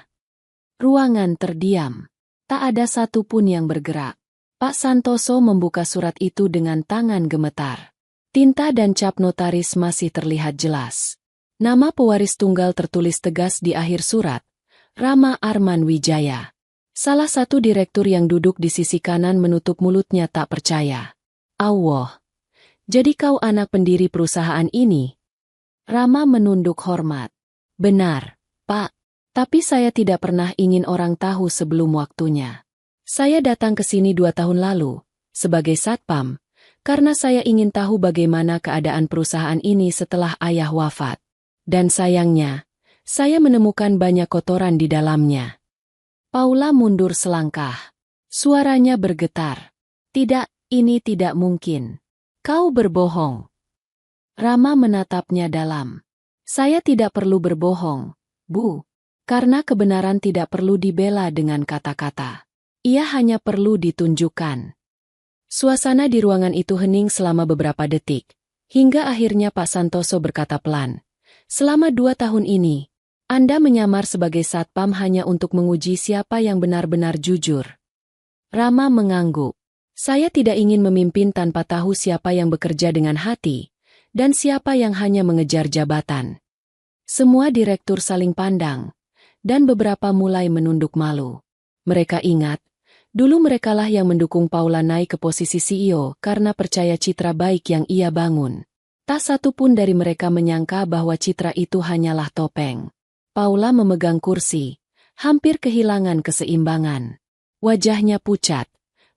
Ruangan terdiam. Tak ada satupun yang bergerak. Pak Santoso membuka surat itu dengan tangan gemetar. Tinta dan cap notaris masih terlihat jelas. Nama pewaris tunggal tertulis tegas di akhir surat. Rama Arman Wijaya. Salah satu direktur yang duduk di sisi kanan menutup mulutnya tak percaya. Allah. Jadi kau anak pendiri perusahaan ini? Rama menunduk hormat. Benar, Pak. Tapi saya tidak pernah ingin orang tahu sebelum waktunya. Saya datang ke sini 2 tahun lalu, sebagai satpam, karena saya ingin tahu bagaimana keadaan perusahaan ini setelah ayah wafat. Dan sayangnya, saya menemukan banyak kotoran di dalamnya. Paula mundur selangkah. Suaranya bergetar. Tidak, ini tidak mungkin. Kau berbohong. Rama menatapnya dalam. Saya tidak perlu berbohong, Bu. Karena kebenaran tidak perlu dibela dengan kata-kata. Ia hanya perlu ditunjukkan. Suasana di ruangan itu hening selama beberapa detik. Hingga akhirnya Pak Santoso berkata pelan. Selama 2 tahun ini, Anda menyamar sebagai satpam hanya untuk menguji siapa yang benar-benar jujur. Rama mengangguk. Saya tidak ingin memimpin tanpa tahu siapa yang bekerja dengan hati, dan siapa yang hanya mengejar jabatan. Semua direktur saling pandang, dan beberapa mulai menunduk malu. Mereka ingat, dulu merekalah yang mendukung Paula naik ke posisi CEO karena percaya citra baik yang ia bangun. Tak satu pun dari mereka menyangka bahwa citra itu hanyalah topeng. Paula memegang kursi, hampir kehilangan keseimbangan. Wajahnya pucat,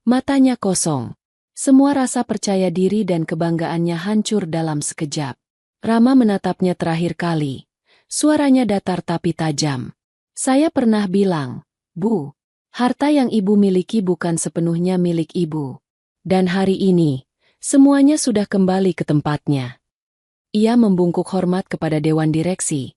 matanya kosong. Semua rasa percaya diri dan kebanggaannya hancur dalam sekejap. Rama menatapnya terakhir kali. Suaranya datar tapi tajam. Saya pernah bilang, Bu, harta yang ibu miliki bukan sepenuhnya milik ibu. Dan hari ini, semuanya sudah kembali ke tempatnya. Ia membungkuk hormat kepada dewan direksi,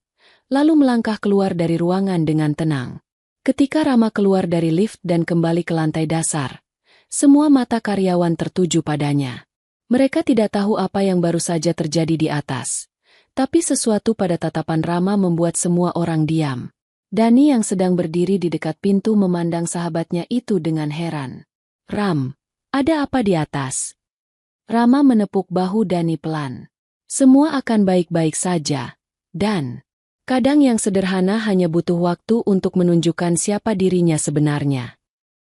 lalu melangkah keluar dari ruangan dengan tenang. Ketika Rama keluar dari lift dan kembali ke lantai dasar, semua mata karyawan tertuju padanya. Mereka tidak tahu apa yang baru saja terjadi di atas. Tapi sesuatu pada tatapan Rama membuat semua orang diam. Dani yang sedang berdiri di dekat pintu memandang sahabatnya itu dengan heran. Ram, ada apa di atas? Rama menepuk bahu Dani pelan. Semua akan baik-baik saja. Dan, kadang yang sederhana hanya butuh waktu untuk menunjukkan siapa dirinya sebenarnya.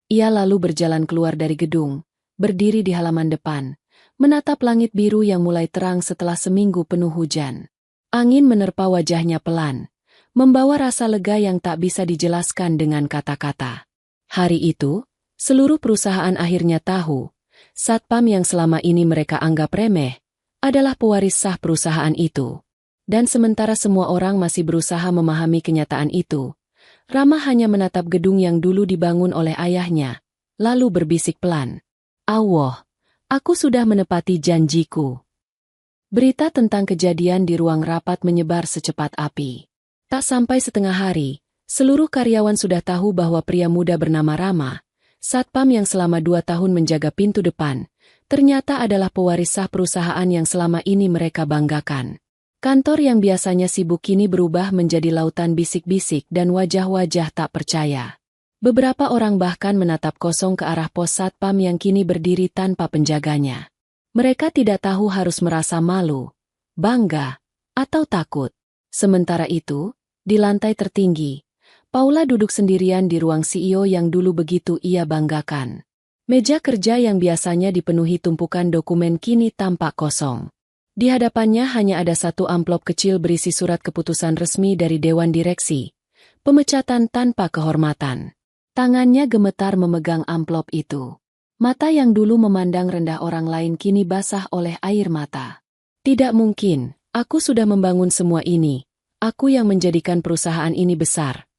Ia lalu berjalan keluar dari gedung, berdiri di halaman depan, menatap langit biru yang mulai terang setelah seminggu penuh hujan. Angin menerpa wajahnya pelan, membawa rasa lega yang tak bisa dijelaskan dengan kata-kata. Hari itu, seluruh perusahaan akhirnya tahu, satpam yang selama ini mereka anggap remeh, adalah pewaris sah perusahaan itu. Dan sementara semua orang masih berusaha memahami kenyataan itu, Rama hanya menatap gedung yang dulu dibangun oleh ayahnya, lalu berbisik pelan. Allah, aku sudah menepati janjiku. Berita tentang kejadian di ruang rapat menyebar secepat api. Tak sampai setengah hari, seluruh karyawan sudah tahu bahwa pria muda bernama Rama, satpam yang selama 2 tahun menjaga pintu depan, ternyata adalah pewaris sah perusahaan yang selama ini mereka banggakan. Kantor yang biasanya sibuk kini berubah menjadi lautan bisik-bisik dan wajah-wajah tak percaya. Beberapa orang bahkan menatap kosong ke arah pos satpam yang kini berdiri tanpa penjaganya. Mereka tidak tahu harus merasa malu, bangga, atau takut. Sementara itu, di lantai tertinggi, Paula duduk sendirian di ruang CEO yang dulu begitu ia banggakan. Meja kerja yang biasanya dipenuhi tumpukan dokumen kini tampak kosong. Di hadapannya hanya ada satu amplop kecil berisi surat keputusan resmi dari Dewan Direksi. Pemecatan tanpa kehormatan. Tangannya gemetar memegang amplop itu. Mata yang dulu memandang rendah orang lain kini basah oleh air mata. Tidak mungkin, aku sudah membangun semua ini. Aku yang menjadikan perusahaan ini besar.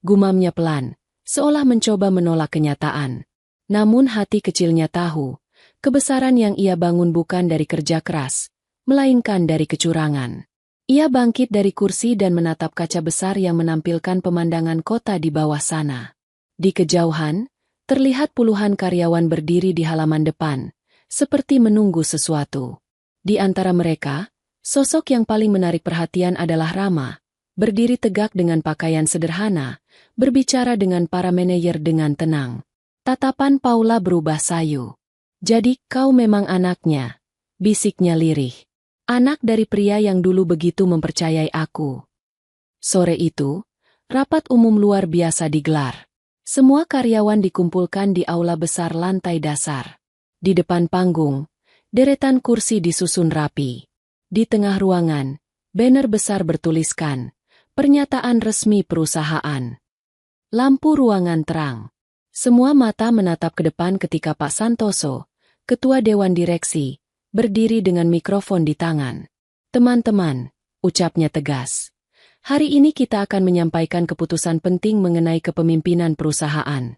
Gumamnya pelan, seolah mencoba menolak kenyataan. Namun hati kecilnya tahu, kebesaran yang ia bangun bukan dari kerja keras, melainkan dari kecurangan. Ia bangkit dari kursi dan menatap kaca besar yang menampilkan pemandangan kota di bawah sana. Di kejauhan, terlihat puluhan karyawan berdiri di halaman depan, seperti menunggu sesuatu. Di antara mereka, sosok yang paling menarik perhatian adalah Rama, berdiri tegak dengan pakaian sederhana, berbicara dengan para manajer dengan tenang. Tatapan Paula berubah sayu. "Jadi kau memang anaknya," bisiknya lirih. "Anak dari pria yang dulu begitu mempercayai aku." Sore itu, rapat umum luar biasa digelar. Semua karyawan dikumpulkan di aula besar lantai dasar. Di depan panggung, deretan kursi disusun rapi. Di tengah ruangan, banner besar bertuliskan, "Pernyataan resmi perusahaan." Lampu ruangan terang. Semua mata menatap ke depan ketika Pak Santoso, Ketua Dewan Direksi, berdiri dengan mikrofon di tangan. "Teman-teman," ucapnya tegas. "Hari ini kita akan menyampaikan keputusan penting mengenai kepemimpinan perusahaan."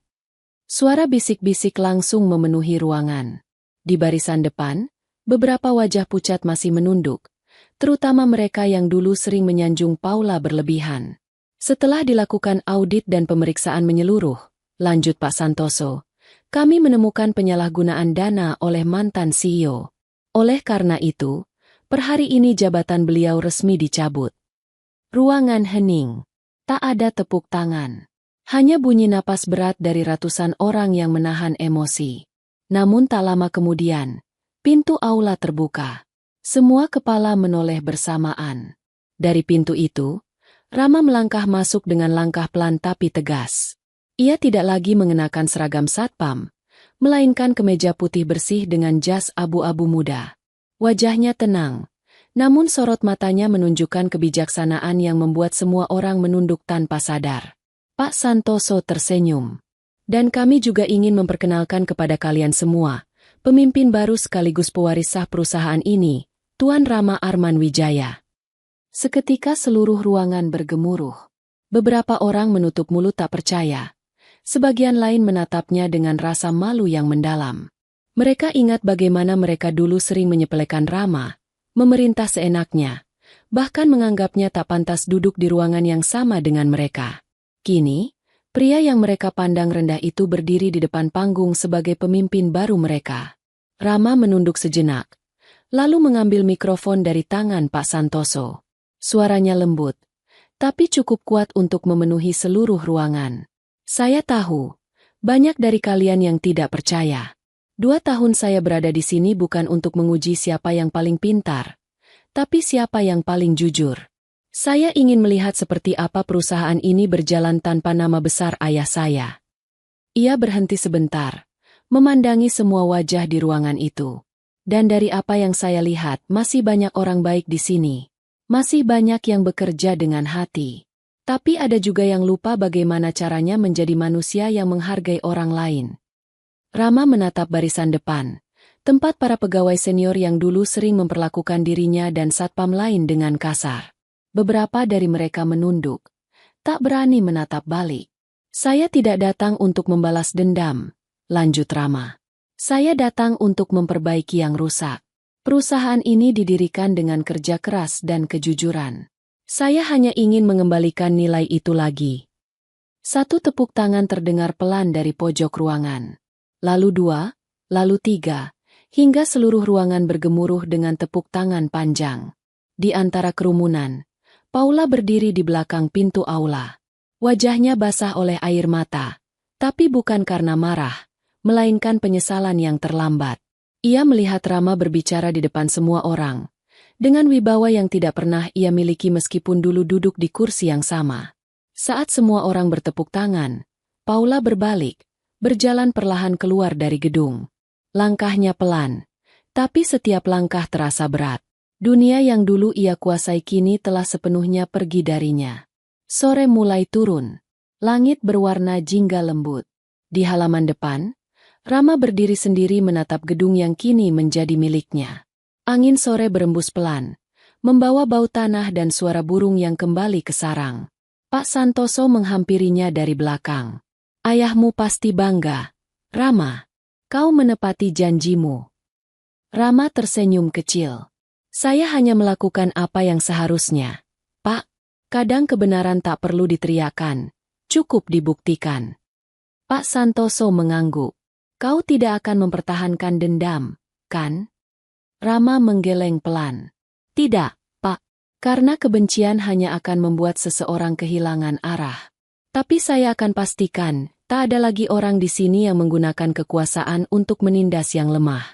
Suara bisik-bisik langsung memenuhi ruangan. Di barisan depan, beberapa wajah pucat masih menunduk, terutama mereka yang dulu sering menyanjung Paula berlebihan. "Setelah dilakukan audit dan pemeriksaan menyeluruh," lanjut Pak Santoso, "kami menemukan penyalahgunaan dana oleh mantan CEO. Oleh karena itu, per hari ini jabatan beliau resmi dicabut." Ruangan hening. Tak ada tepuk tangan. Hanya bunyi napas berat dari ratusan orang yang menahan emosi. Namun tak lama kemudian, pintu aula terbuka. Semua kepala menoleh bersamaan. Dari pintu itu, Rama melangkah masuk dengan langkah pelan tapi tegas. Ia tidak lagi mengenakan seragam satpam, melainkan kemeja putih bersih dengan jas abu-abu muda. Wajahnya tenang. Namun sorot matanya menunjukkan kebijaksanaan yang membuat semua orang menunduk tanpa sadar. Pak Santoso tersenyum. "Dan kami juga ingin memperkenalkan kepada kalian semua, pemimpin baru sekaligus pewaris sah perusahaan ini, Tuan Rama Arman Wijaya." Seketika seluruh ruangan bergemuruh. Beberapa orang menutup mulut tak percaya. Sebagian lain menatapnya dengan rasa malu yang mendalam. Mereka ingat bagaimana mereka dulu sering menyepelekan Rama, memerintah seenaknya, bahkan menganggapnya tak pantas duduk di ruangan yang sama dengan mereka. Kini, pria yang mereka pandang rendah itu berdiri di depan panggung sebagai pemimpin baru mereka. Rama menunduk sejenak, lalu mengambil mikrofon dari tangan Pak Santoso. Suaranya lembut, tapi cukup kuat untuk memenuhi seluruh ruangan. "Saya tahu, banyak dari kalian yang tidak percaya. 2 tahun saya berada di sini bukan untuk menguji siapa yang paling pintar, tapi siapa yang paling jujur. Saya ingin melihat seperti apa perusahaan ini berjalan tanpa nama besar ayah saya." Ia berhenti sebentar, memandangi semua wajah di ruangan itu. "Dan dari apa yang saya lihat, masih banyak orang baik di sini. Masih banyak yang bekerja dengan hati. Tapi ada juga yang lupa bagaimana caranya menjadi manusia yang menghargai orang lain." Rama menatap barisan depan, tempat para pegawai senior yang dulu sering memperlakukan dirinya dan satpam lain dengan kasar. Beberapa dari mereka menunduk, tak berani menatap balik. "Saya tidak datang untuk membalas dendam," lanjut Rama. "Saya datang untuk memperbaiki yang rusak. Perusahaan ini didirikan dengan kerja keras dan kejujuran. Saya hanya ingin mengembalikan nilai itu lagi." Satu tepuk tangan terdengar pelan dari pojok ruangan. Lalu 2, lalu 3, hingga seluruh ruangan bergemuruh dengan tepuk tangan panjang. Di antara kerumunan, Paula berdiri di belakang pintu aula. Wajahnya basah oleh air mata, Tapi bukan karena marah, melainkan penyesalan yang terlambat. Ia melihat Rama berbicara di depan semua orang, dengan wibawa yang tidak pernah ia miliki meskipun dulu duduk di kursi yang sama. Saat semua orang bertepuk tangan, Paula berbalik, berjalan perlahan keluar dari gedung. Langkahnya pelan, tapi setiap langkah terasa berat. Dunia yang dulu ia kuasai kini telah sepenuhnya pergi darinya. Sore mulai turun. Langit berwarna jingga lembut. Di halaman depan, Rama berdiri sendiri menatap gedung yang kini menjadi miliknya. Angin sore berembus pelan, membawa bau tanah dan suara burung yang kembali ke sarang. Pak Santoso menghampirinya dari belakang. Ayahmu pasti bangga. Rama, kau menepati janjimu. Rama tersenyum kecil. Saya hanya melakukan apa yang seharusnya. Pak, kadang kebenaran tak perlu diteriakkan. Cukup dibuktikan. Pak Santoso mengangguk. Kau tidak akan mempertahankan dendam, kan? Rama menggeleng pelan. Tidak, Pak. Karena kebencian hanya akan membuat seseorang kehilangan arah. Tapi saya akan pastikan, tak ada lagi orang di sini yang menggunakan kekuasaan untuk menindas yang lemah.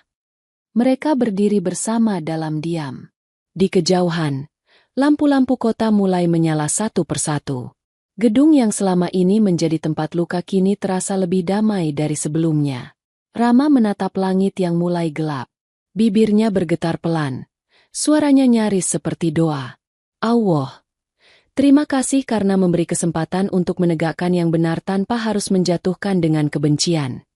Mereka berdiri bersama dalam diam. Di kejauhan, lampu-lampu kota mulai menyala satu persatu. Gedung yang selama ini menjadi tempat luka kini terasa lebih damai dari sebelumnya. Rama menatap langit yang mulai gelap. Bibirnya bergetar pelan. Suaranya nyaris seperti doa. Allah, terima kasih karena memberi kesempatan untuk menegakkan yang benar tanpa harus menjatuhkan dengan kebencian.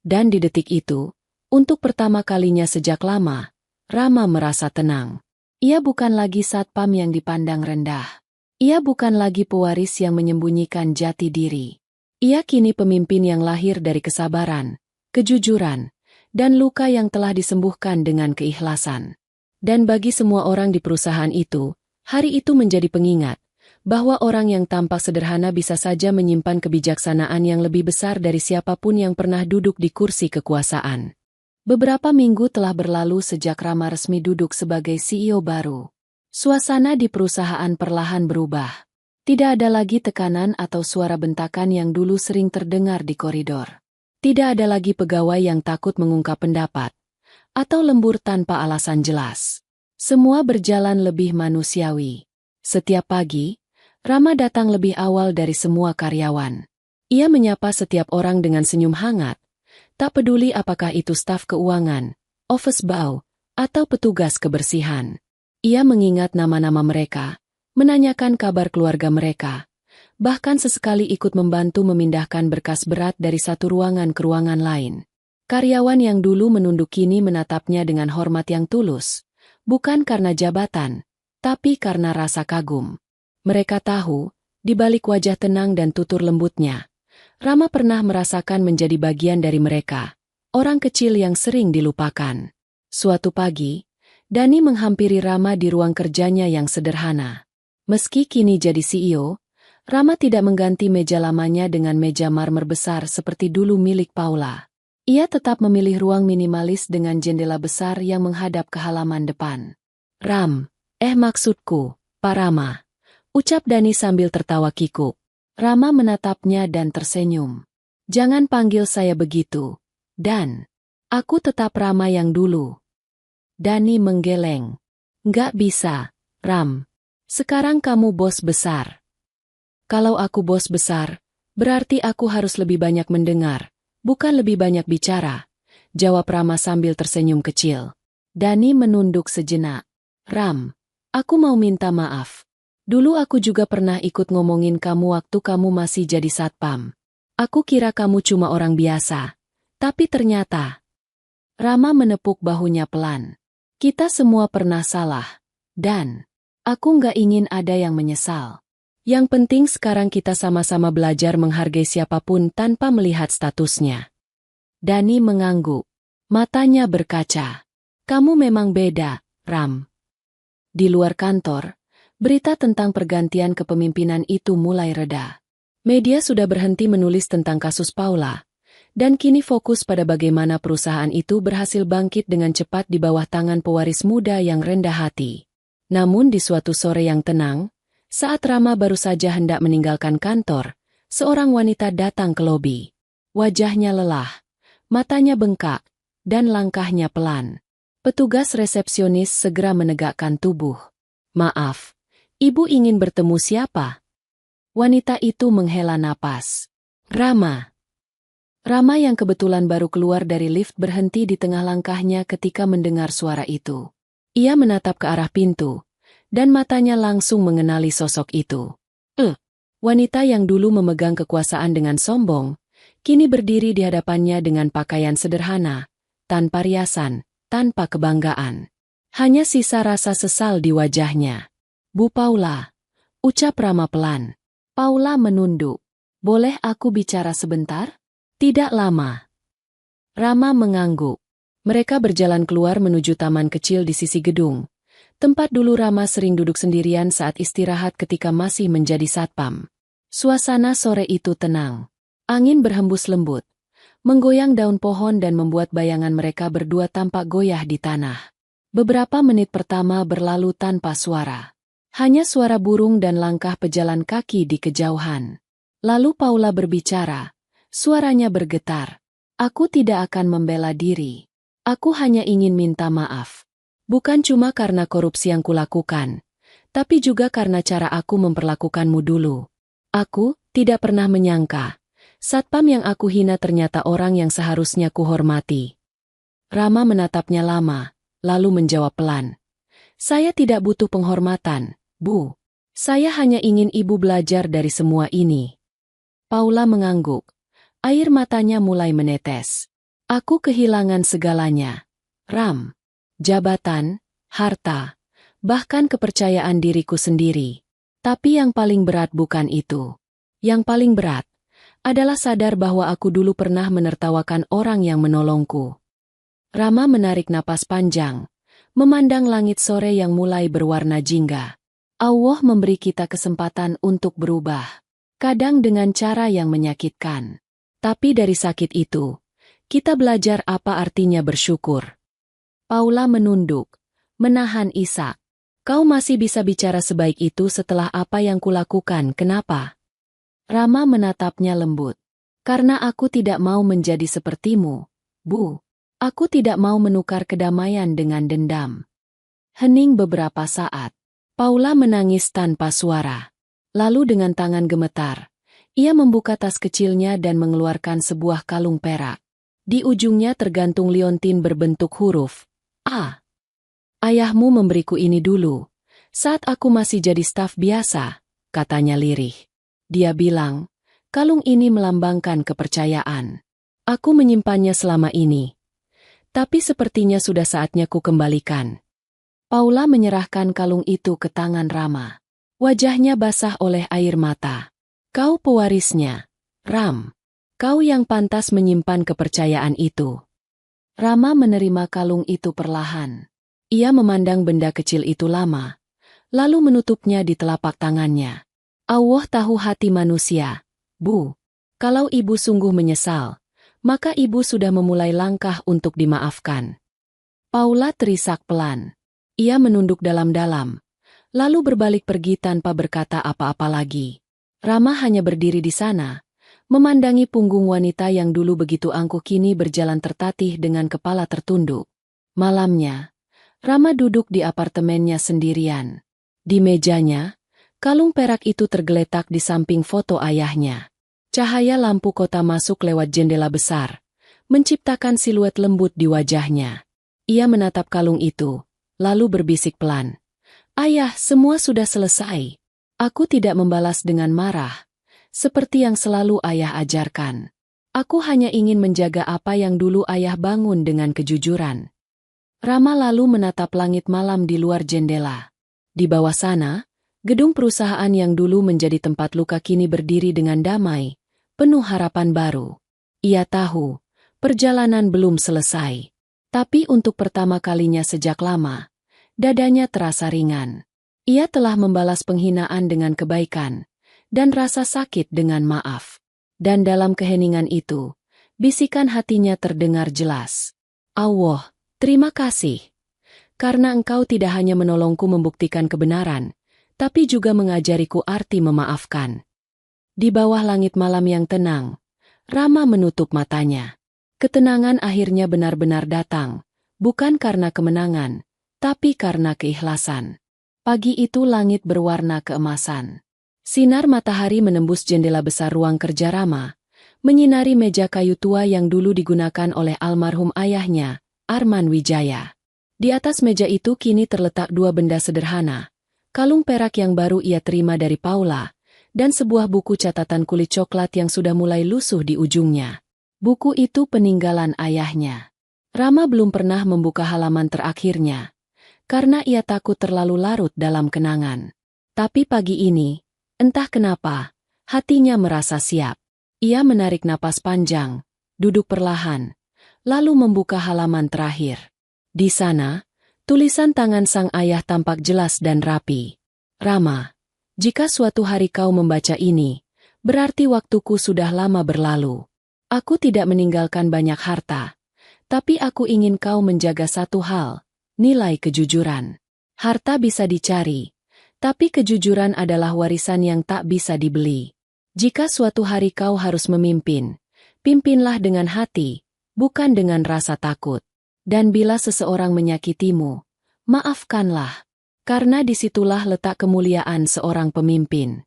Dan di detik itu, untuk pertama kalinya sejak lama, Rama merasa tenang. Ia bukan lagi satpam yang dipandang rendah. Ia bukan lagi pewaris yang menyembunyikan jati diri. Ia kini pemimpin yang lahir dari kesabaran, kejujuran, dan luka yang telah disembuhkan dengan keikhlasan. Dan bagi semua orang di perusahaan itu, hari itu menjadi pengingat bahwa orang yang tampak sederhana bisa saja menyimpan kebijaksanaan yang lebih besar dari siapapun yang pernah duduk di kursi kekuasaan. Beberapa minggu telah berlalu sejak Rama resmi duduk sebagai CEO baru. Suasana di perusahaan perlahan berubah. Tidak ada lagi tekanan atau suara bentakan yang dulu sering terdengar di koridor. Tidak ada lagi pegawai yang takut mengungkap pendapat, atau lembur tanpa alasan jelas. Semua berjalan lebih manusiawi. Setiap pagi, Rama datang lebih awal dari semua karyawan. Ia menyapa setiap orang dengan senyum hangat, tak peduli apakah itu staf keuangan, office boy, atau petugas kebersihan. Ia mengingat nama-nama mereka, menanyakan kabar keluarga mereka, bahkan sesekali ikut membantu memindahkan berkas berat dari satu ruangan ke ruangan lain. Karyawan yang dulu menunduk kini menatapnya dengan hormat yang tulus, bukan karena jabatan, tapi karena rasa kagum. Mereka tahu, di balik wajah tenang dan tutur lembutnya, Rama pernah merasakan menjadi bagian dari mereka, orang kecil yang sering dilupakan. Suatu pagi, Dani menghampiri Rama di ruang kerjanya yang sederhana. Meski kini jadi CEO, Rama tidak mengganti meja lamanya dengan meja marmer besar seperti dulu milik Paula. Ia tetap memilih ruang minimalis dengan jendela besar yang menghadap ke halaman depan. Maksudku, Pak Rama, ucap Dani sambil tertawa kikuk. Rama menatapnya dan tersenyum. Jangan panggil saya begitu, Dan. Aku tetap Rama yang dulu. Dani menggeleng. Nggak bisa, Ram. Sekarang kamu bos besar. Kalau aku bos besar, berarti aku harus lebih banyak mendengar, bukan lebih banyak bicara, jawab Rama sambil tersenyum kecil. Dani menunduk sejenak. Ram, aku mau minta maaf. Dulu aku juga pernah ikut ngomongin kamu waktu kamu masih jadi satpam. Aku kira kamu cuma orang biasa. Tapi ternyata... Rama menepuk bahunya pelan. Kita semua pernah salah, dan aku nggak ingin ada yang menyesal. Yang penting sekarang kita sama-sama belajar menghargai siapapun tanpa melihat statusnya. Dani mengangguk. Matanya berkaca. Kamu memang beda, Ram. Di luar kantor, berita tentang pergantian kepemimpinan itu mulai reda. Media sudah berhenti menulis tentang kasus Paula, dan kini fokus pada bagaimana perusahaan itu berhasil bangkit dengan cepat di bawah tangan pewaris muda yang rendah hati. Namun di suatu sore yang tenang, saat Rama baru saja hendak meninggalkan kantor, seorang wanita datang ke lobi. Wajahnya lelah, matanya bengkak, dan langkahnya pelan. Petugas resepsionis segera menegakkan tubuh. Maaf, ibu ingin bertemu siapa? Wanita itu menghela napas. Rama. Rama yang kebetulan baru keluar dari lift berhenti di tengah langkahnya ketika mendengar suara itu. Ia menatap ke arah pintu, dan matanya langsung mengenali sosok itu. Wanita yang dulu memegang kekuasaan dengan sombong, kini berdiri di hadapannya dengan pakaian sederhana, tanpa riasan, tanpa kebanggaan. Hanya sisa rasa sesal di wajahnya. Bu Paula, ucap Rama pelan. Paula menunduk. Boleh aku bicara sebentar? Tidak lama. Rama mengangguk. Mereka berjalan keluar menuju taman kecil di sisi gedung. Tempat dulu Rama sering duduk sendirian saat istirahat ketika masih menjadi satpam. Suasana sore itu tenang. Angin berhembus lembut, menggoyang daun pohon dan membuat bayangan mereka berdua tampak goyah di tanah. Beberapa menit pertama berlalu tanpa suara. Hanya suara burung dan langkah pejalan kaki di kejauhan. Lalu Paula berbicara, suaranya bergetar. Aku tidak akan membela diri. Aku hanya ingin minta maaf. Bukan cuma karena korupsi yang kulakukan, tapi juga karena cara aku memperlakukanmu dulu. Aku tidak pernah menyangka, satpam yang aku hina ternyata orang yang seharusnya kuhormati. Rama menatapnya lama, lalu menjawab pelan. Saya tidak butuh penghormatan, Bu. Saya hanya ingin ibu belajar dari semua ini. Paula mengangguk. Air matanya mulai menetes. Aku kehilangan segalanya. Ram. Jabatan, harta, bahkan kepercayaan diriku sendiri. Tapi yang paling berat bukan itu. Yang paling berat adalah sadar bahwa aku dulu pernah menertawakan orang yang menolongku. Rama menarik napas panjang, memandang langit sore yang mulai berwarna jingga. Allah memberi kita kesempatan untuk berubah. Kadang dengan cara yang menyakitkan. Tapi dari sakit itu, kita belajar apa artinya bersyukur. Paula menunduk, menahan isak. Kau masih bisa bicara sebaik itu setelah apa yang kulakukan, kenapa? Rama menatapnya lembut. Karena aku tidak mau menjadi sepertimu, Bu. Aku tidak mau menukar kedamaian dengan dendam. Hening beberapa saat. Paula menangis tanpa suara. Lalu dengan tangan gemetar, ia membuka tas kecilnya dan mengeluarkan sebuah kalung perak. Di ujungnya tergantung liontin berbentuk huruf A. Ayahmu memberiku ini dulu, saat aku masih jadi staf biasa, katanya lirih. Dia bilang, kalung ini melambangkan kepercayaan. Aku menyimpannya selama ini. Tapi sepertinya sudah saatnya ku kembalikan. Paula menyerahkan kalung itu ke tangan Rama. Wajahnya basah oleh air mata. Kau pewarisnya, Ram. Kau yang pantas menyimpan kepercayaan itu. Rama menerima kalung itu perlahan. Ia memandang benda kecil itu lama, lalu menutupnya di telapak tangannya. Allah tahu hati manusia, Bu. Kalau ibu sungguh menyesal, maka ibu sudah memulai langkah untuk dimaafkan. Paula terisak pelan. Ia menunduk dalam-dalam, lalu berbalik pergi tanpa berkata apa-apa lagi. Rama hanya berdiri di sana, memandangi punggung wanita yang dulu begitu angkuh kini berjalan tertatih dengan kepala tertunduk. Malamnya, Rama duduk di apartemennya sendirian. Di mejanya, kalung perak itu tergeletak di samping foto ayahnya. Cahaya lampu kota masuk lewat jendela besar, menciptakan siluet lembut di wajahnya. Ia menatap kalung itu, lalu berbisik pelan. Ayah, semua sudah selesai. Aku tidak membalas dengan marah, seperti yang selalu ayah ajarkan. Aku hanya ingin menjaga apa yang dulu ayah bangun dengan kejujuran. Rama lalu menatap langit malam di luar jendela. Di bawah sana, gedung perusahaan yang dulu menjadi tempat luka kini berdiri dengan damai, penuh harapan baru. Ia tahu, perjalanan belum selesai. Tapi untuk pertama kalinya sejak lama, dadanya terasa ringan. Ia telah membalas penghinaan dengan kebaikan, dan rasa sakit dengan maaf. Dan dalam keheningan itu, bisikan hatinya terdengar jelas. Allah, terima kasih. Karena engkau tidak hanya menolongku membuktikan kebenaran, tapi juga mengajariku arti memaafkan. Di bawah langit malam yang tenang, Rama menutup matanya. Ketenangan akhirnya benar-benar datang, bukan karena kemenangan, tapi karena keikhlasan. Pagi itu langit berwarna keemasan. Sinar matahari menembus jendela besar ruang kerja Rama, menyinari meja kayu tua yang dulu digunakan oleh almarhum ayahnya, Arman Wijaya. Di atas meja itu kini terletak dua benda sederhana, kalung perak yang baru ia terima dari Paula, dan sebuah buku catatan kulit coklat yang sudah mulai lusuh di ujungnya. Buku itu peninggalan ayahnya. Rama belum pernah membuka halaman terakhirnya, karena ia takut terlalu larut dalam kenangan. Tapi pagi ini, entah kenapa, hatinya merasa siap. Ia menarik napas panjang, duduk perlahan, lalu membuka halaman terakhir. Di sana, tulisan tangan sang ayah tampak jelas dan rapi. Rama, jika suatu hari kau membaca ini, berarti waktuku sudah lama berlalu. Aku tidak meninggalkan banyak harta, tapi aku ingin kau menjaga satu hal, nilai kejujuran. Harta bisa dicari, tapi kejujuran adalah warisan yang tak bisa dibeli. Jika suatu hari kau harus memimpin, pimpinlah dengan hati, bukan dengan rasa takut. Dan bila seseorang menyakitimu, maafkanlah, karena disitulah letak kemuliaan seorang pemimpin.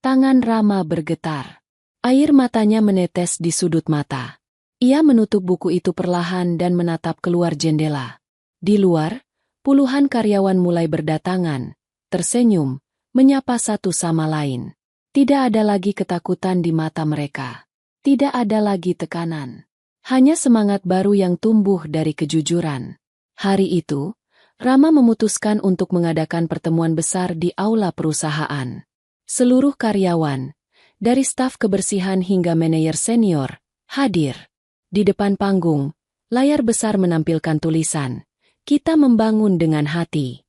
Tangan Rama bergetar. Air matanya menetes di sudut mata. Ia menutup buku itu perlahan dan menatap keluar jendela. Di luar, puluhan karyawan mulai berdatangan, tersenyum, menyapa satu sama lain. Tidak ada lagi ketakutan di mata mereka. Tidak ada lagi tekanan. Hanya semangat baru yang tumbuh dari kejujuran. Hari itu, Rama memutuskan untuk mengadakan pertemuan besar di aula perusahaan. Seluruh karyawan, dari staf kebersihan hingga manajer senior, hadir. Di depan panggung, layar besar menampilkan tulisan, "Kita membangun dengan hati."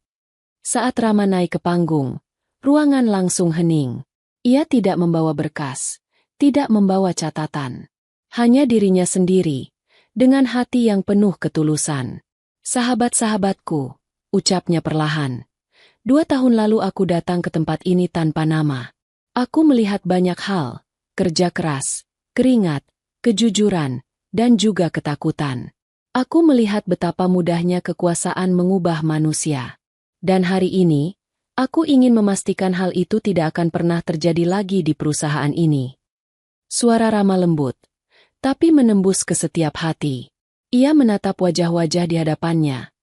Saat Rama naik ke panggung, ruangan langsung hening. Ia tidak membawa berkas, tidak membawa catatan. Hanya dirinya sendiri, dengan hati yang penuh ketulusan. "Sahabat-sahabatku," ucapnya perlahan. 2 tahun lalu aku datang ke tempat ini tanpa nama. Aku melihat banyak hal, kerja keras, keringat, kejujuran, dan juga ketakutan. Aku melihat betapa mudahnya kekuasaan mengubah manusia. Dan hari ini, aku ingin memastikan hal itu tidak akan pernah terjadi lagi di perusahaan ini. Suara Rama lembut, tapi menembus ke setiap hati. Ia menatap wajah-wajah di hadapannya.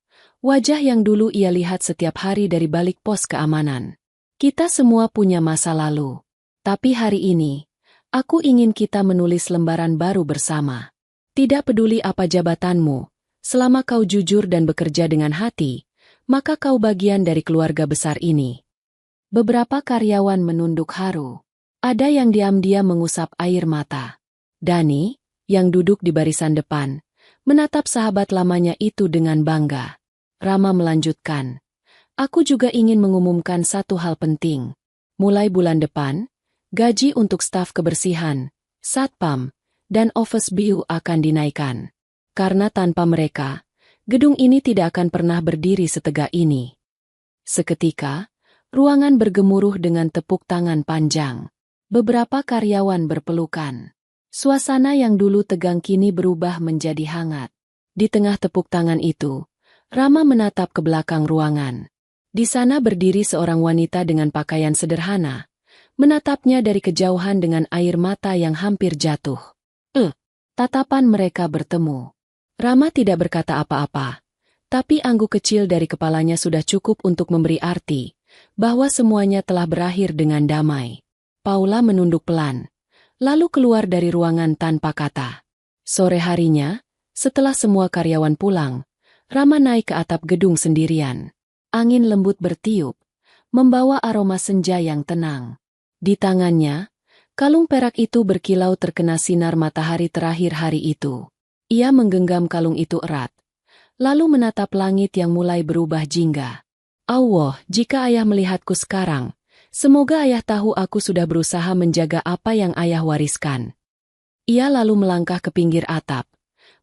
Wajah yang dulu ia lihat setiap hari dari balik pos keamanan. Kita semua punya masa lalu. Tapi hari ini, aku ingin kita menulis lembaran baru bersama. Tidak peduli apa jabatanmu, selama kau jujur dan bekerja dengan hati, maka kau bagian dari keluarga besar ini. Beberapa karyawan menunduk haru. Ada yang diam-diam mengusap air mata. Dani, yang duduk di barisan depan, menatap sahabat lamanya itu dengan bangga. Rama melanjutkan, "Aku juga ingin mengumumkan satu hal penting. Mulai bulan depan, gaji untuk staf kebersihan, satpam, dan office BU akan dinaikkan. Karena tanpa mereka, gedung ini tidak akan pernah berdiri setegak ini." Seketika, ruangan bergemuruh dengan tepuk tangan panjang. Beberapa karyawan berpelukan. Suasana yang dulu tegang kini berubah menjadi hangat. Di tengah tepuk tangan itu, Rama menatap ke belakang ruangan. Di sana berdiri seorang wanita dengan pakaian sederhana, menatapnya dari kejauhan dengan air mata yang hampir jatuh. Tatapan mereka bertemu. Rama tidak berkata apa-apa, tapi angguk kecil dari kepalanya sudah cukup untuk memberi arti bahwa semuanya telah berakhir dengan damai. Paula menunduk pelan, lalu keluar dari ruangan tanpa kata. Sore harinya, setelah semua karyawan pulang, Rama naik ke atap gedung sendirian. Angin lembut bertiup, membawa aroma senja yang tenang. Di tangannya, kalung perak itu berkilau terkena sinar matahari terakhir hari itu. Ia menggenggam kalung itu erat, lalu menatap langit yang mulai berubah jingga. "Allah, jika ayah melihatku sekarang, semoga ayah tahu aku sudah berusaha menjaga apa yang ayah wariskan." Ia lalu melangkah ke pinggir atap,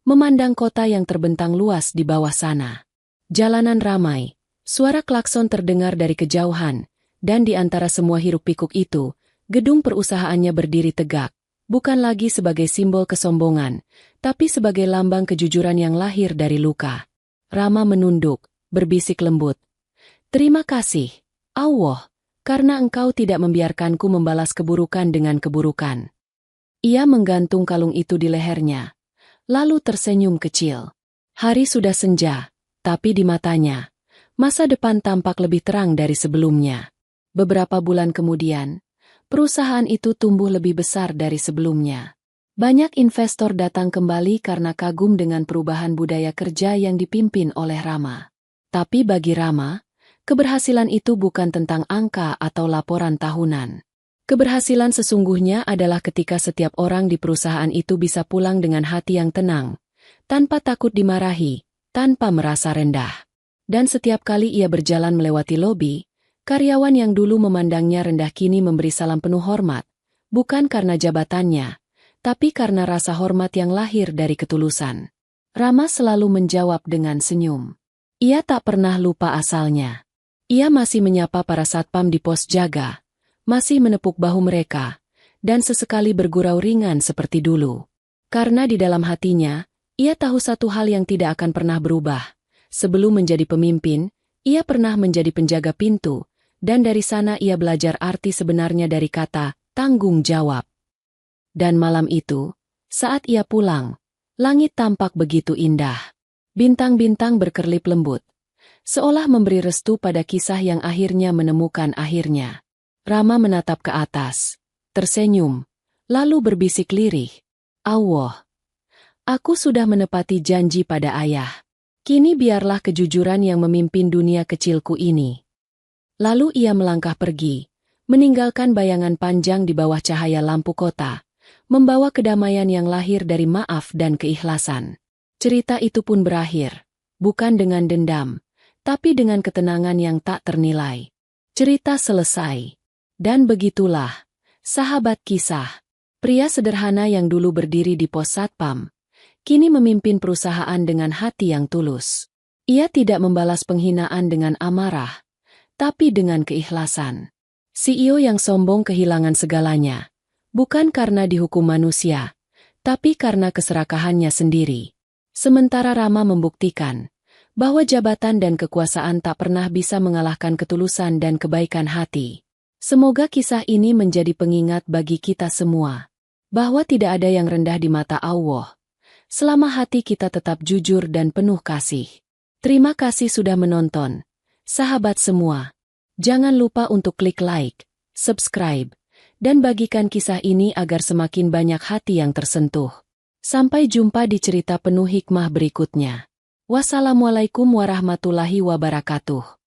memandang kota yang terbentang luas di bawah sana. Jalanan ramai, suara klakson terdengar dari kejauhan, dan di antara semua hiruk-pikuk itu, gedung perusahaannya berdiri tegak, bukan lagi sebagai simbol kesombongan, tapi sebagai lambang kejujuran yang lahir dari luka. Rama menunduk, berbisik lembut. Terima kasih, Allah, karena engkau tidak membiarkanku membalas keburukan dengan keburukan. Ia menggantung kalung itu di lehernya, lalu tersenyum kecil. Hari sudah senja, tapi di matanya, masa depan tampak lebih terang dari sebelumnya. Beberapa bulan kemudian, perusahaan itu tumbuh lebih besar dari sebelumnya. Banyak investor datang kembali karena kagum dengan perubahan budaya kerja yang dipimpin oleh Rama. Tapi bagi Rama, keberhasilan itu bukan tentang angka atau laporan tahunan. Keberhasilan sesungguhnya adalah ketika setiap orang di perusahaan itu bisa pulang dengan hati yang tenang, tanpa takut dimarahi, tanpa merasa rendah. Dan setiap kali ia berjalan melewati lobi, karyawan yang dulu memandangnya rendah kini memberi salam penuh hormat, bukan karena jabatannya, tapi karena rasa hormat yang lahir dari ketulusan. Rama selalu menjawab dengan senyum. Ia tak pernah lupa asalnya. Ia masih menyapa para satpam di pos jaga, masih menepuk bahu mereka, dan sesekali bergurau ringan seperti dulu. Karena di dalam hatinya, ia tahu satu hal yang tidak akan pernah berubah. Sebelum menjadi pemimpin, ia pernah menjadi penjaga pintu, dan dari sana ia belajar arti sebenarnya dari kata tanggung jawab. Dan malam itu, saat ia pulang, langit tampak begitu indah. Bintang-bintang berkerlip lembut, seolah memberi restu pada kisah yang akhirnya menemukan akhirnya. Rama menatap ke atas, tersenyum, lalu berbisik lirih. Allah, aku sudah menepati janji pada ayah. Kini biarlah kejujuran yang memimpin dunia kecilku ini. Lalu ia melangkah pergi, meninggalkan bayangan panjang di bawah cahaya lampu kota, membawa kedamaian yang lahir dari maaf dan keikhlasan. Cerita itu pun berakhir, bukan dengan dendam, tapi dengan ketenangan yang tak ternilai. Cerita selesai. Dan begitulah, sahabat kisah, pria sederhana yang dulu berdiri di pos satpam, kini memimpin perusahaan dengan hati yang tulus. Ia tidak membalas penghinaan dengan amarah, tapi dengan keikhlasan. CEO yang sombong kehilangan segalanya, bukan karena dihukum manusia, tapi karena keserakahannya sendiri. Sementara Rama membuktikan bahwa jabatan dan kekuasaan tak pernah bisa mengalahkan ketulusan dan kebaikan hati. Semoga kisah ini menjadi pengingat bagi kita semua, bahwa tidak ada yang rendah di mata Allah, selama hati kita tetap jujur dan penuh kasih. Terima kasih sudah menonton, sahabat semua. Jangan lupa untuk klik like, subscribe, dan bagikan kisah ini agar semakin banyak hati yang tersentuh. Sampai jumpa di cerita penuh hikmah berikutnya. Wassalamualaikum warahmatullahi wabarakatuh.